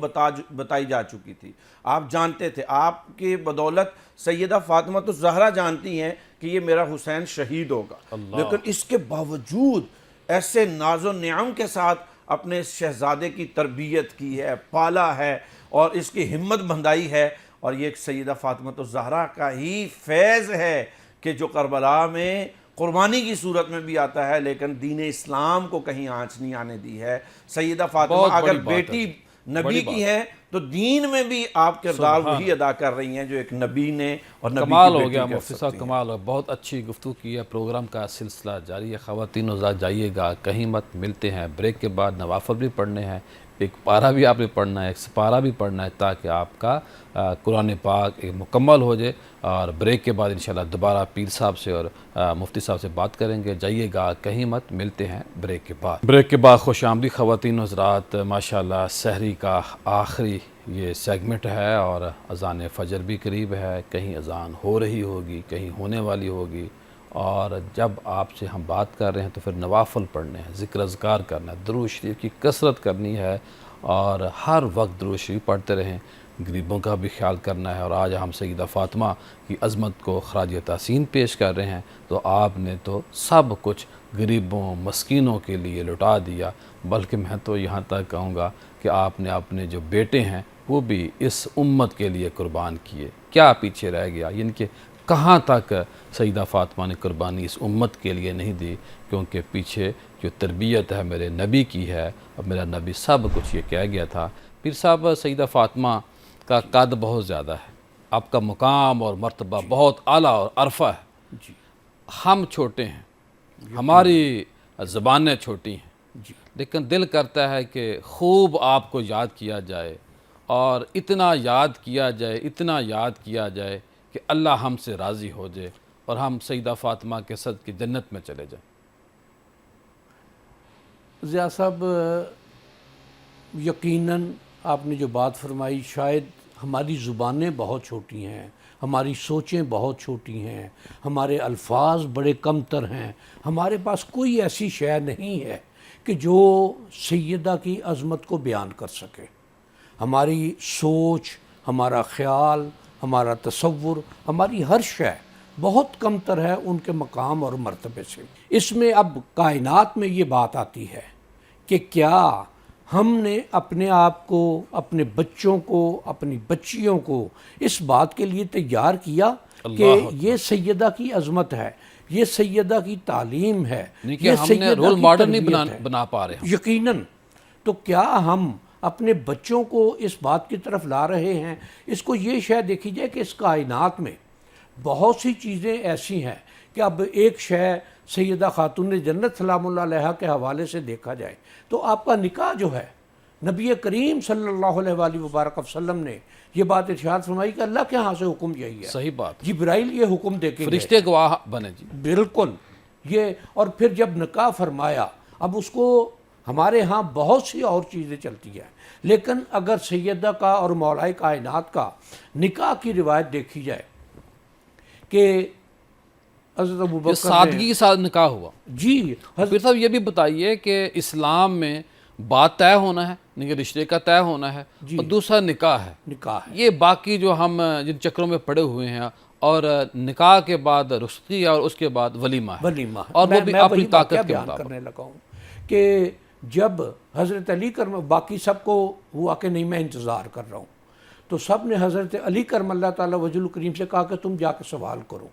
F: بتائی جا چکی تھی، آپ جانتے تھے، آپ کے بدولت سیدہ فاطمہ الزہرا جانتی ہیں کہ یہ میرا حسین شہید ہوگا، لیکن اس کے باوجود ایسے ناز و نعم کے ساتھ اپنے شہزادے کی تربیت کی ہے، پالا ہے، اور اس کی ہمت بندائی ہے، اور یہ ایک سیدہ فاطمہ الزہرا کا ہی فیض ہے کہ جو کربلا میں قربانی کی صورت میں بھی آتا ہے، لیکن دین اسلام کو کہیں آنچ نہیں آنے دی ہے۔ سیدہ فاطمہ اگر بیٹی نبی کی ہے تو دین میں بھی آپ کردار وہی ادا کر رہی ہیں جو ایک نبی نے اور نبی
B: کمال
F: کی
B: ہو گیا
F: بیٹی کر
B: مفتی
F: سکتی
B: صاحب،
F: ہیں۔
B: کمال ہو، بہت اچھی گفتگو کی ہے۔ پروگرام کا سلسلہ جاری ہے، خواتین حضرات جائیے گا کہیں مت، ملتے ہیں بریک کے بعد۔ نوافل بھی پڑھنے ہیں، ایک پارہ بھی آپ نے پڑھنا ہے، ایک سپارہ بھی پڑھنا ہے، تاکہ آپ کا قرآن پاک ایک مکمل ہو جائے، اور بریک کے بعد انشاءاللہ دوبارہ پیر صاحب سے اور مفتی صاحب سے بات کریں گے۔ جائیے گا کہیں مت، ملتے ہیں بریک کے بعد۔ بریک کے بعد خوش آمدید خواتین حضرات، ماشاءاللہ سحری کا آخری یہ سیگمنٹ ہے، اور اذان فجر بھی قریب ہے، کہیں اذان ہو رہی ہوگی، کہیں ہونے والی ہوگی، اور جب آپ سے ہم بات کر رہے ہیں تو پھر نوافل پڑھنے ہیں، ذکر اذکار کرنا ہے، درود شریف کی کثرت کرنی ہے، اور ہر وقت درود شریف پڑھتے رہیں، غریبوں کا بھی خیال کرنا ہے۔ اور آج ہم سیدہ فاطمہ کی عظمت کو خراج تحسین پیش کر رہے ہیں، تو آپ نے تو سب کچھ غریبوں مسکینوں کے لیے لٹا دیا، بلکہ میں تو یہاں تک کہوں گا کہ آپ نے اپنے جو بیٹے ہیں وہ بھی اس امت کے لیے قربان کیے۔ کیا پیچھے رہ گیا؟ یعنی کہ کہاں تک سیدہ فاطمہ نے قربانی اس امت کے لیے نہیں دی، کیونکہ پیچھے جو تربیت ہے میرے نبی کی ہے، اور میرا نبی سب کچھ یہ کہہ گیا تھا۔ پیر صاحب، سیدہ فاطمہ کا قد بہت زیادہ ہے، آپ کا مقام اور مرتبہ بہت اعلیٰ اور عرفہ ہے، ہم چھوٹے ہیں، ہماری زبانیں چھوٹی ہیں، لیکن دل کرتا ہے کہ خوب آپ کو یاد کیا جائے، اور اتنا یاد کیا جائے، اتنا یاد کیا جائے کہ اللہ ہم سے راضی ہو جائے، اور ہم سیدہ فاطمہ کے صدقے جنت میں چلے جائیں۔
E: ضیاء صاحب، یقیناً آپ نے جو بات فرمائی، شاید ہماری زبانیں بہت چھوٹی ہیں، ہماری سوچیں بہت چھوٹی ہیں، ہمارے الفاظ بڑے کم تر ہیں، ہمارے پاس کوئی ایسی شے نہیں ہے کہ جو سیدہ کی عظمت کو بیان کر سکے۔ ہماری سوچ، ہمارا خیال، ہمارا تصور، ہماری ہر شے بہت کم تر ہے ان کے مقام اور مرتبے سے۔ اس میں اب کائنات میں یہ بات آتی ہے کہ کیا ہم نے اپنے آپ کو، اپنے بچوں کو، اپنی بچیوں کو اس بات کے لیے تیار کیا کہ یہ سیدہ کی عظمت ہے، یہ سیدہ کی تعلیم ہے،
B: کہ ہم نے رول ماڈل نہیں بنا پا رہے ہیں۔
E: یقیناً۔ تو کیا ہم اپنے بچوں کو اس بات کی طرف لا رہے ہیں؟ اس کو یہ شے دیکھی جائے کہ اس کائنات میں بہت سی چیزیں ایسی ہیں کہ اب ایک شے سیدہ خاتون جنت سلام اللہ علیہا کے حوالے سے دیکھا جائے تو آپ کا نکاح جو ہے، نبی کریم صلی اللہ علیہ وآلہ وبارک وسلم نے یہ بات ارشاد فرمائی کہ اللہ کے ہاں سے حکم یہی ہے،
B: صحیح بات،
E: جبرائیل یہ حکم دے کے
B: فرشتے گواہ بنے جی،
E: بالکل یہ۔ اور پھر جب نکاح فرمایا، اب اس کو ہمارے ہاں بہت سی اور چیزیں چلتی ہیں، لیکن اگر سیدہ کا اور مولا کائنات کا نکاح کی روایت دیکھی جائے کہ حضرت
B: یہ
E: ابوبکر
B: سادگی کے ساتھ نکاح ہوا.
E: جی
B: پھر صاحب یہ بھی بتائیے کہ اسلام میں بات طے ہونا ہے، یعنی کہ رشتے کا طے ہونا ہے، اور دوسرا نکاح ہے.
E: نکاح ہے،
B: یہ باقی جو ہم جن چکروں میں پڑے ہوئے ہیں، اور نکاح کے بعد رخصتی اور اس کے بعد ولیمہ ہے،
E: ولیمہ ہے.
B: اور وہ بھی
E: میں
B: اپنی
E: وہی واقعہ
B: طاقت کے
E: بیان
B: مطابق.
E: کرنے لگا ہوں کہ جب حضرت علی کرم باقی سب کو ہوا کہ نہیں میں انتظار کر رہا ہوں، تو سب نے حضرت علی کرم اللہ تعالیٰ وجہ الکریم سے کہا کہ تم جا کے سوال کرو.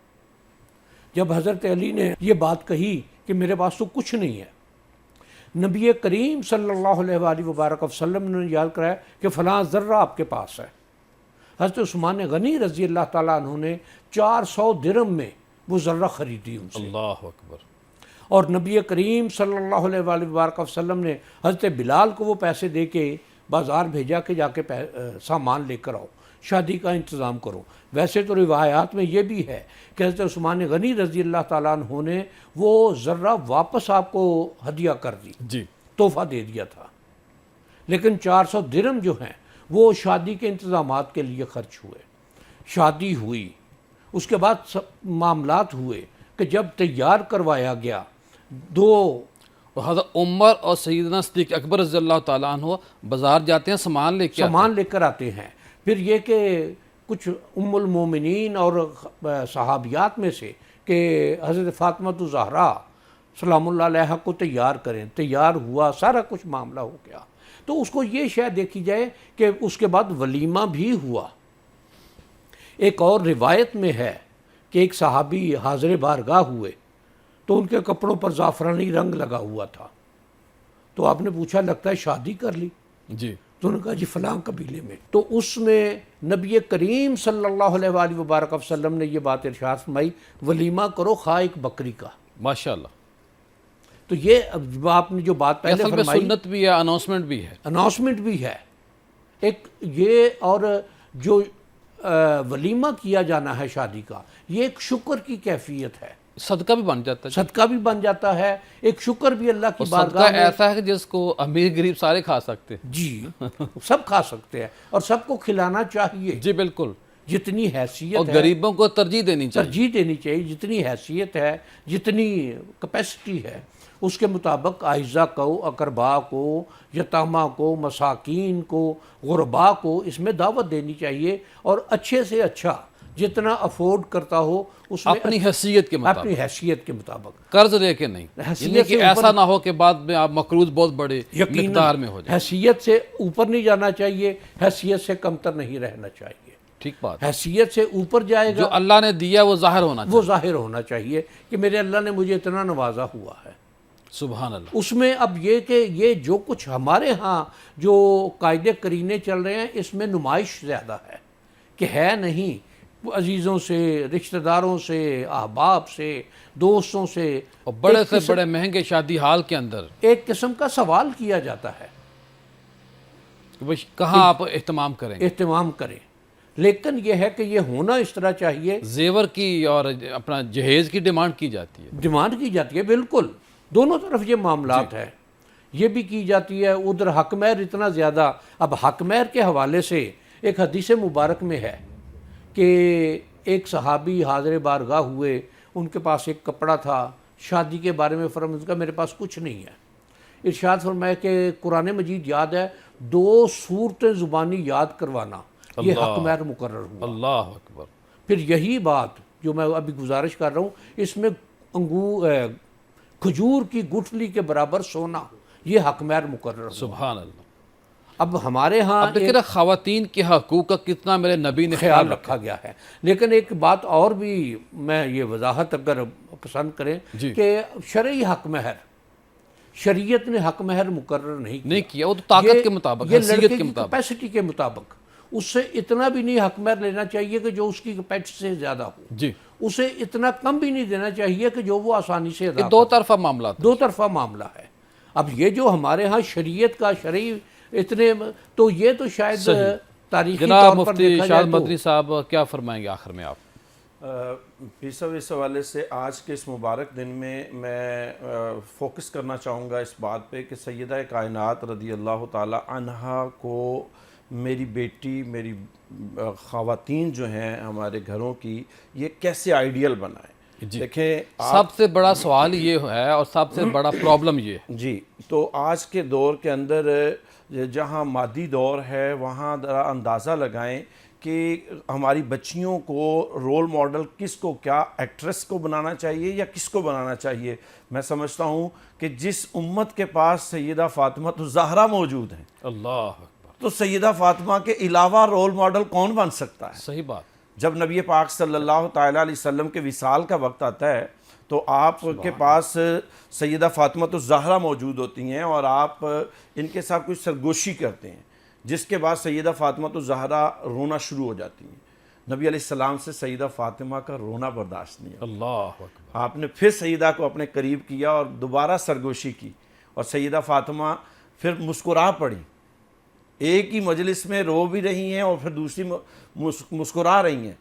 E: جب حضرت علی نے یہ بات کہی کہ میرے پاس تو کچھ نہیں ہے، نبی کریم صلی اللہ علیہ وآلہ وبارک وسلم نے یاد کرایا کہ فلاں ذرہ آپ کے پاس ہے. حضرت عثمان غنی رضی اللہ تعالیٰ عنہ نے 400 درہم میں وہ ذرہ خریدی ان سے.
B: اللہ اکبر.
E: اور نبی کریم صلی اللہ علیہ وآلہ وبارک وسلم نے حضرت بلال کو وہ پیسے دے کے بازار بھیجا کہ جا کے سامان لے کر آؤ، شادی کا انتظام کرو. ویسے تو روایات میں یہ بھی ہے کہ حضرت عثمان غنی رضی اللہ تعالیٰ عنہ نے وہ ذرہ واپس آپ کو ہدیہ کر دی،
B: جی
E: تحفہ دے دیا تھا، لیکن 400 درہم جو ہیں وہ شادی کے انتظامات کے لیے خرچ ہوئے. شادی ہوئی، اس کے بعد معاملات ہوئے کہ جب تیار کروایا گیا دو
B: حضرت عمر اور سیدنا صدیق اکبر رضی اللہ تعالیٰ عنہ بازار جاتے ہیں، سامان لے کے
E: سامان لے کر آتے ہیں. پھر یہ کہ کچھ ام المومنین اور صحابیات میں سے کہ حضرت فاطمہ الزہرا سلام اللہ علیہ کو تیار کریں، تیار ہوا، سارا کچھ معاملہ ہو گیا. تو اس کو یہ شاید دیکھی جائے کہ اس کے بعد ولیمہ بھی ہوا. ایک اور روایت میں ہے کہ ایک صحابی حاضر بارگاہ ہوئے تو ان کے کپڑوں پر زعفرانی رنگ لگا ہوا تھا. تو آپ نے پوچھا لگتا ہے شادی کر لی؟
B: جی.
E: تو انہوں نے کہا جی فلاں قبیلے میں. تو اس میں نبی کریم صلی اللہ علیہ وآلہ وبارک وسلم نے یہ بات ارشاد فرمائی ولیمہ کرو خواہ ایک بکری کا.
B: ماشاءاللہ.
E: تو یہ اب آپ نے جو بات پہلے
B: اصل میں
E: فرمائی
B: سنت بھی ہے، اناؤنسمنٹ بھی ہے.
E: اناؤنسمنٹ بھی ہے ایک یہ، اور جو ولیمہ کیا جانا ہے شادی کا، یہ ایک شکر کی کیفیت ہے.
B: صدقہ بھی بن جاتا ہے.
E: صدقہ بھی بن جاتا ہے، ایک شکر بھی اللہ کی
B: صدقہ
E: بارگاہ میں.
B: ایسا ہے کہ جس کو امیر غریب سارے کھا سکتے ہیں.
E: جی سب کھا سکتے ہیں اور سب کو کھلانا چاہیے
B: جی بالکل.
E: جتنی
B: اور
E: حیثیت ہے.
B: غریبوں کو ترجیح دینی چاہیے.
E: ترجیح دینی چاہیے، جتنی حیثیت ہے، جتنی کیپیسٹی ہے، اس کے مطابق اعزاء کو، اقرباء کو، یتامہ کو، مساکین کو، غرباء کو اس میں دعوت دینی چاہیے. اور اچھے سے اچھا جتنا افورڈ کرتا ہو اس میں
B: اپنی حیثیت کے مطابق،
E: اپنی حیثیت کے مطابق.
B: قرض لے کے نہیں.
E: حیثیت
B: یعنی کہ
E: سے
B: ایسا
E: اوپر-
B: نہ ہو کہ بعد میں آپ مقروض بہت بڑے
E: یقیناً
B: مقدار میں ہو جائے.
E: حیثیت سے اوپر نہیں جانا چاہیے، حیثیت سے کمتر نہیں رہنا چاہیے.
B: ٹھیک بات.
E: حیثیت سے اوپر جائے
B: جو
E: گا
B: اللہ نے دیا وہ ظاہر ہونا چاہیے.
E: وہ ظاہر ہونا چاہیے کہ میرے اللہ نے مجھے اتنا نوازا ہوا ہے.
B: سبحان اللہ.
E: اس میں اب یہ کہ یہ جو کچھ ہمارے ہاں جو قاعدے کرینے چل رہے ہیں اس میں نمائش زیادہ ہے کہ ہے نہیں. عزیزوں سے، رشتہ داروں سے، احباب سے، دوستوں سے،
B: اور بڑے
E: ایک
B: سے
E: قسم-
B: بڑے مہنگے شادی حال کے اندر
E: ایک قسم کا سوال کیا جاتا ہے،
B: کہ بھئی کہاں آپ اہتمام کریں گے.
E: اہتمام کریں. لیکن یہ ہے کہ یہ ہونا اس طرح چاہیے.
B: زیور کی اور اپنا جہیز کی ڈیمانڈ کی جاتی ہے.
E: ڈیمانڈ کی جاتی ہے، بالکل دونوں طرف یہ معاملات ہے. یہ بھی کی جاتی ہے. ادھر حق مہر اتنا زیادہ. اب حق مہر کے حوالے سے ایک حدیث مبارک میں ہے کہ ایک صحابی حاضر بارگاہ ہوئے، ان کے پاس ایک کپڑا تھا، شادی کے بارے میں فرمایا کہ میرے پاس کچھ نہیں ہے. ارشاد فرمایا کہ قرآن مجید یاد ہے، 2 سورتیں زبانی یاد کروانا، یہ حق مہر مقرر ہوا.
B: اللہ اکبر.
E: پھر یہی بات جو میں ابھی گزارش کر رہا ہوں، اس میں کھجور کی گٹھلی کے برابر سونا، یہ حق مہر مقرر ہوا.
B: سبحان اللہ.
E: اب ہمارے ہاں
B: اب دیکھیں نا خواتین کے حقوق کا کتنا میرے نبی نے
E: خیال رکھا گیا ہے. لیکن ایک بات اور بھی میں یہ وضاحت اگر پسند کریں
B: جی.
E: کہ شرعی حق مہر، شریعت نے حق مہر مقرر نہیں
B: کیا. وہ تو طاقت کے مطابق،
E: یہ
B: حیثیت
E: لڑکے
B: کے
E: کی
B: مطابق.
E: کیپیسٹی کے مطابق. اس سے اتنا بھی نہیں حق مہر لینا چاہیے کہ جو اس کی کیپیسٹی سے زیادہ ہو.
B: جی.
E: اسے اتنا کم بھی نہیں دینا چاہیے کہ جو وہ آسانی سے ادا
B: یہ دو طرفہ معاملات.
E: دو طرفہ معاملہ ہے. اب یہ جو ہمارے ہاں شریعت کا شرعی اتنے، تو یہ تو شاید تاریخی
B: جناب
E: طور پر
B: مفتی
E: دیکھا
B: شاہد
E: جائے تو
B: مدنی صاحب کیا فرمائیں گے آخر میں آپ؟
F: پیسو اس حوالے سے آج کے اس مبارک دن میں فوکس کرنا چاہوں گا اس بات پہ کہ سیدہ کائنات رضی اللہ تعالی عنہا کو میری بیٹی، میری خواتین جو ہیں ہمارے گھروں کی، یہ کیسے آئیڈیل بنائیں. دیکھیں
B: سب سے بڑا سوال یہ ہے اور سب سے بڑا پرابلم یہ ہے
F: جی، تو آج کے دور کے اندر جہاں مادی دور ہے وہاں ذرا اندازہ لگائیں کہ ہماری بچیوں کو رول ماڈل کس کو، کیا ایکٹریس کو بنانا چاہیے یا کس کو بنانا چاہیے. میں سمجھتا ہوں کہ جس امت کے پاس سیدہ فاطمہ الزہرا موجود ہیں،
B: اللہ اکبر،
F: تو سیدہ فاطمہ کے علاوہ رول ماڈل کون بن سکتا ہے؟
B: صحیح بات.
F: جب نبی پاک صلی اللہ تعالیٰ علیہ وسلم کے وصال کا وقت آتا ہے تو آپ کے پاس سیدہ فاطمہ الزہرا موجود ہوتی ہیں اور آپ ان کے ساتھ کچھ سرگوشی کرتے ہیں، جس کے بعد سیدہ فاطمہ الزہرا رونا شروع ہو جاتی ہیں. نبی علیہ السلام سے سیدہ فاطمہ کا رونا برداشت نہیں ہے.
B: اللہ اکبر.
F: آپ نے پھر سیدہ کو اپنے قریب کیا اور دوبارہ سرگوشی کی، اور سیدہ فاطمہ پھر مسکرا پڑی. ایک ہی مجلس میں رو بھی رہی ہیں اور پھر دوسری مسکرا رہی ہیں.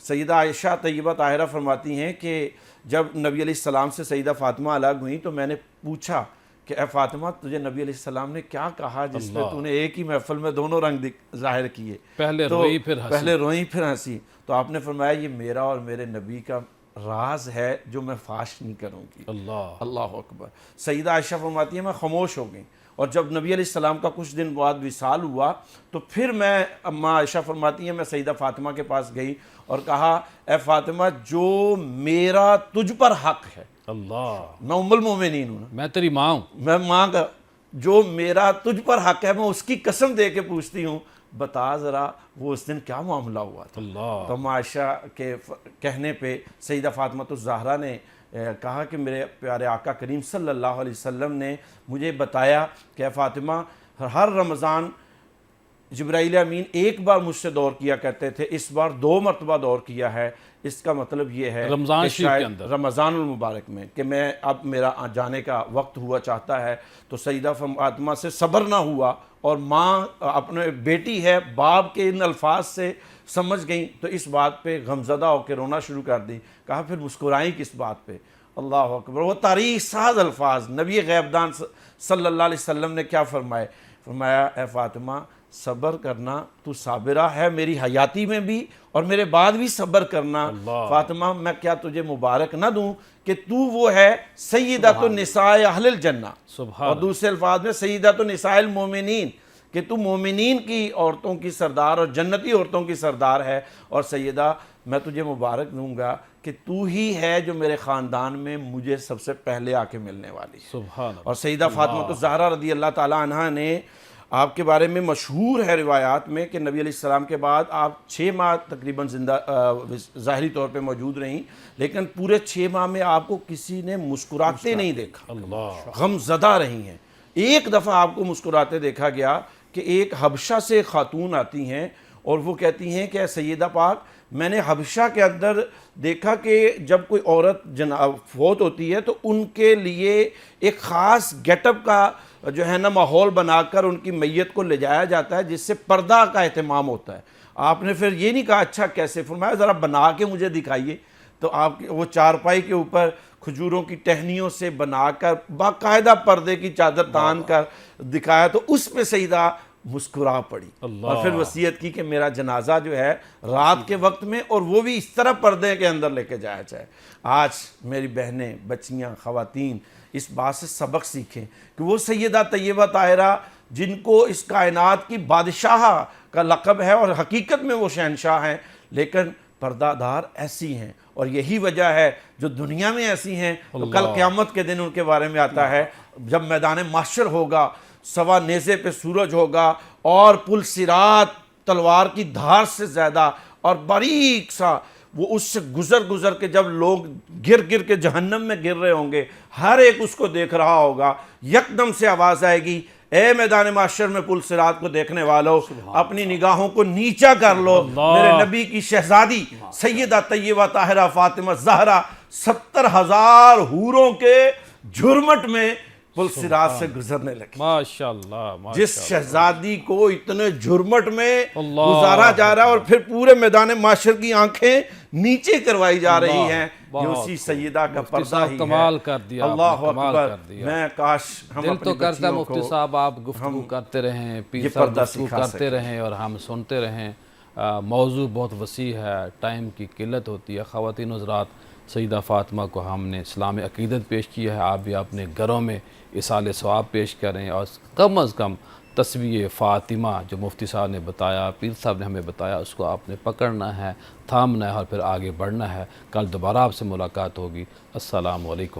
F: سیدہ عائشہ طیبہ طاہرہ فرماتی ہیں کہ جب نبی علیہ السلام سے سیدہ فاطمہ الگ ہوئیں تو میں نے پوچھا کہ اے فاطمہ تجھے نبی علیہ السلام نے کیا کہا جس میں تو نے ایک ہی محفل میں دونوں رنگ ظاہر کیے،
B: پہلے روئی پھر ہنسی.
F: پہلے روئی پھر ہنسی. تو آپ نے فرمایا یہ میرا اور میرے نبی کا راز ہے جو میں فاش نہیں کروں گی. اللہ اکبر. سیدہ عائشہ فرماتی ہیں میں خاموش ہو گئی، اور جب نبی علیہ السلام کا کچھ دن بعد وصال ہوا تو پھر میں، اماں عائشہ فرماتی ہیں، میں سیدہ فاطمہ کے پاس گئی اور کہا اے فاطمہ جو میرا تجھ پر حق ہے،
B: اللہ،
F: میں ام المومنین ہوں،
B: میں تیری ماں ہوں،
F: میں ماں کا جو میرا تجھ پر حق ہے، میں اس کی قسم دے کے پوچھتی ہوں بتا ذرا وہ اس دن کیا معاملہ ہوا تھا.
B: اللہ.
F: تو اماں عائشہ کے کہنے پہ سیدہ فاطمہ الزہرا نے کہا کہ میرے پیارے آقا کریم صلی اللہ علیہ وسلم نے مجھے بتایا کہ اے فاطمہ ہر رمضان جبرائیل امین ایک بار مجھ سے دور کیا کرتے تھے، اس بار 2 مرتبہ دور کیا ہے. اس کا مطلب یہ ہے
B: رمضان
F: کہ
B: شریف کے
F: شاید
B: اندر،
F: رمضان المبارک میں، کہ میں اب میرا جانے کا وقت ہوا چاہتا ہے. تو سیدہ فاطمہ سے صبر نہ ہوا اور ماں اپنے بیٹی ہے، باپ کے ان الفاظ سے سمجھ گئیں تو اس بات پہ غمزدہ ہو کے رونا شروع کر دی. کہا پھر مسکرائیں کس بات پہ؟ اللہ اکبر. وہ تاریخ ساز الفاظ نبی غیبدان صلی اللہ علیہ وسلم نے کیا فرمایا اے فاطمہ صبر کرنا، تو صابرہ ہے میری حیاتی میں بھی اور میرے بعد بھی صبر کرنا. فاطمہ میں کیا تجھے مبارک نہ دوں کہ تو وہ ہے سیدۃ النساء اہل الجنہ، اور دوسرے الفاظ میں سیدۃ النساء المومنین، کہ تو مومنین کی عورتوں کی سردار اور جنتی عورتوں کی سردار ہے. اور سیدہ میں تجھے مبارک دوں گا کہ تو ہی ہے جو میرے خاندان میں مجھے سب سے پہلے آ کے ملنے والی ہے.
B: سبحان اللہ.
F: اور سیدہ فاطمہ الزہرا رضی اللہ تعالیٰ عنہا نے، آپ کے بارے میں مشہور ہے روایات میں کہ نبی علیہ السلام کے بعد آپ 6 ماہ تقریباً زندہ ظاہری طور پہ موجود رہیں، لیکن پورے 6 ماہ میں آپ کو کسی نے مسکراتے نہیں دیکھا، غم زدہ رہی ہیں. ایک دفعہ آپ کو مسکراتے دیکھا گیا کہ ایک حبشہ سے خاتون آتی ہیں اور وہ کہتی ہیں کہ اے سیدہ پاک میں نے حبشہ کے اندر دیکھا کہ جب کوئی عورت فوت ہوتی ہے تو ان کے لیے ایک خاص گیٹ اپ کا جو ہے نا ماحول بنا کر ان کی میت کو لے جایا جاتا ہے جس سے پردہ کا اہتمام ہوتا ہے. آپ نے پھر یہ نہیں کہا اچھا کیسے، فرمایا ذرا بنا کے مجھے دکھائیے. تو آپ وہ چارپائی کے اوپر کھجوروں کی ٹہنیوں سے بنا کر باقاعدہ پردے کی چادر تان کر دکھایا تو اس پہ سیدہ مسکرا پڑی اور پھر وصیت کی کہ میرا جنازہ جو ہے رات کے وقت میں اور وہ بھی اس طرح پردے کے اندر لے کے جایا جائے. آج میری بہنیں، بچیاں، خواتین اس بات سے سبق سیکھیں کہ وہ سیدہ طیبہ طاہرہ جن کو اس کائنات کی بادشاہ کا لقب ہے اور حقیقت میں وہ شہنشاہ ہیں، لیکن پردہ دار ایسی ہیں، اور یہی وجہ ہے جو دنیا میں ایسی ہیں تو کل قیامت کے دن ان کے بارے میں آتا ہے جب میدان محشر ہوگا، سوا نیزے پہ سورج ہوگا اور پل صراط تلوار کی دھار سے زیادہ اور باریک سا، وہ اس سے گزر کے جب لوگ گر کے جہنم میں گر رہے ہوں گے، ہر ایک اس کو دیکھ رہا ہوگا، یکدم سے آواز آئے گی اے میدان محشر میں پل صراط کو دیکھنے والو اپنی نگاہوں کو نیچا کر لو، میرے نبی کی شہزادی سیدہ طیبہ طاہرہ فاطمہ زہرا 70,000 حوروں کے جھرمٹ میں پل صراط سے گزرنے لگی.
B: ماشاءاللہ
F: جس شہزادی کو اتنے جھرمٹ میں
B: اللہ
F: گزارا جا رہا ہے اور پھر پورے میدان معاشر کی آنکھیں نیچے کروائی جا رہی ہیں، یہ
B: بہت
F: اسی سیدہ کا
B: مفتی
F: پردہ
B: صاحب
F: ہی ہے.
B: کمال کر دیا آپ نے،
F: اللہ
B: کمال
F: اکبر.
B: کر دیا.
F: میں کاش ہم
B: دل
F: اپنی
B: تو کرتا ہے
F: بچیوں
B: مفتی
F: کو
B: صاحب آپ گفتگو کرتے رہیں، پیر
F: یہ
B: صاحب
F: پردہ
B: گفتگو
F: سکھا
B: کرتے
F: سکیں.
B: رہیں اور ہم سنتے رہیں. موضوع بہت وسیع ہے، ٹائم کی قلت ہوتی ہے. خواتین حضرات، سیدہ فاطمہ کو ہم نے اسلام عقیدت پیش کیا ہے، آپ بھی اپنے گھروں میں اصال ثواب پیش کریں اور کم از کم تسبیح فاطمہ جو مفتی صاحب نے بتایا، پیر صاحب نے ہمیں بتایا، اس کو آپ نے پکڑنا ہے، تھامنا ہے اور پھر آگے بڑھنا ہے. کل دوبارہ آپ سے ملاقات ہوگی. السلام علیکم.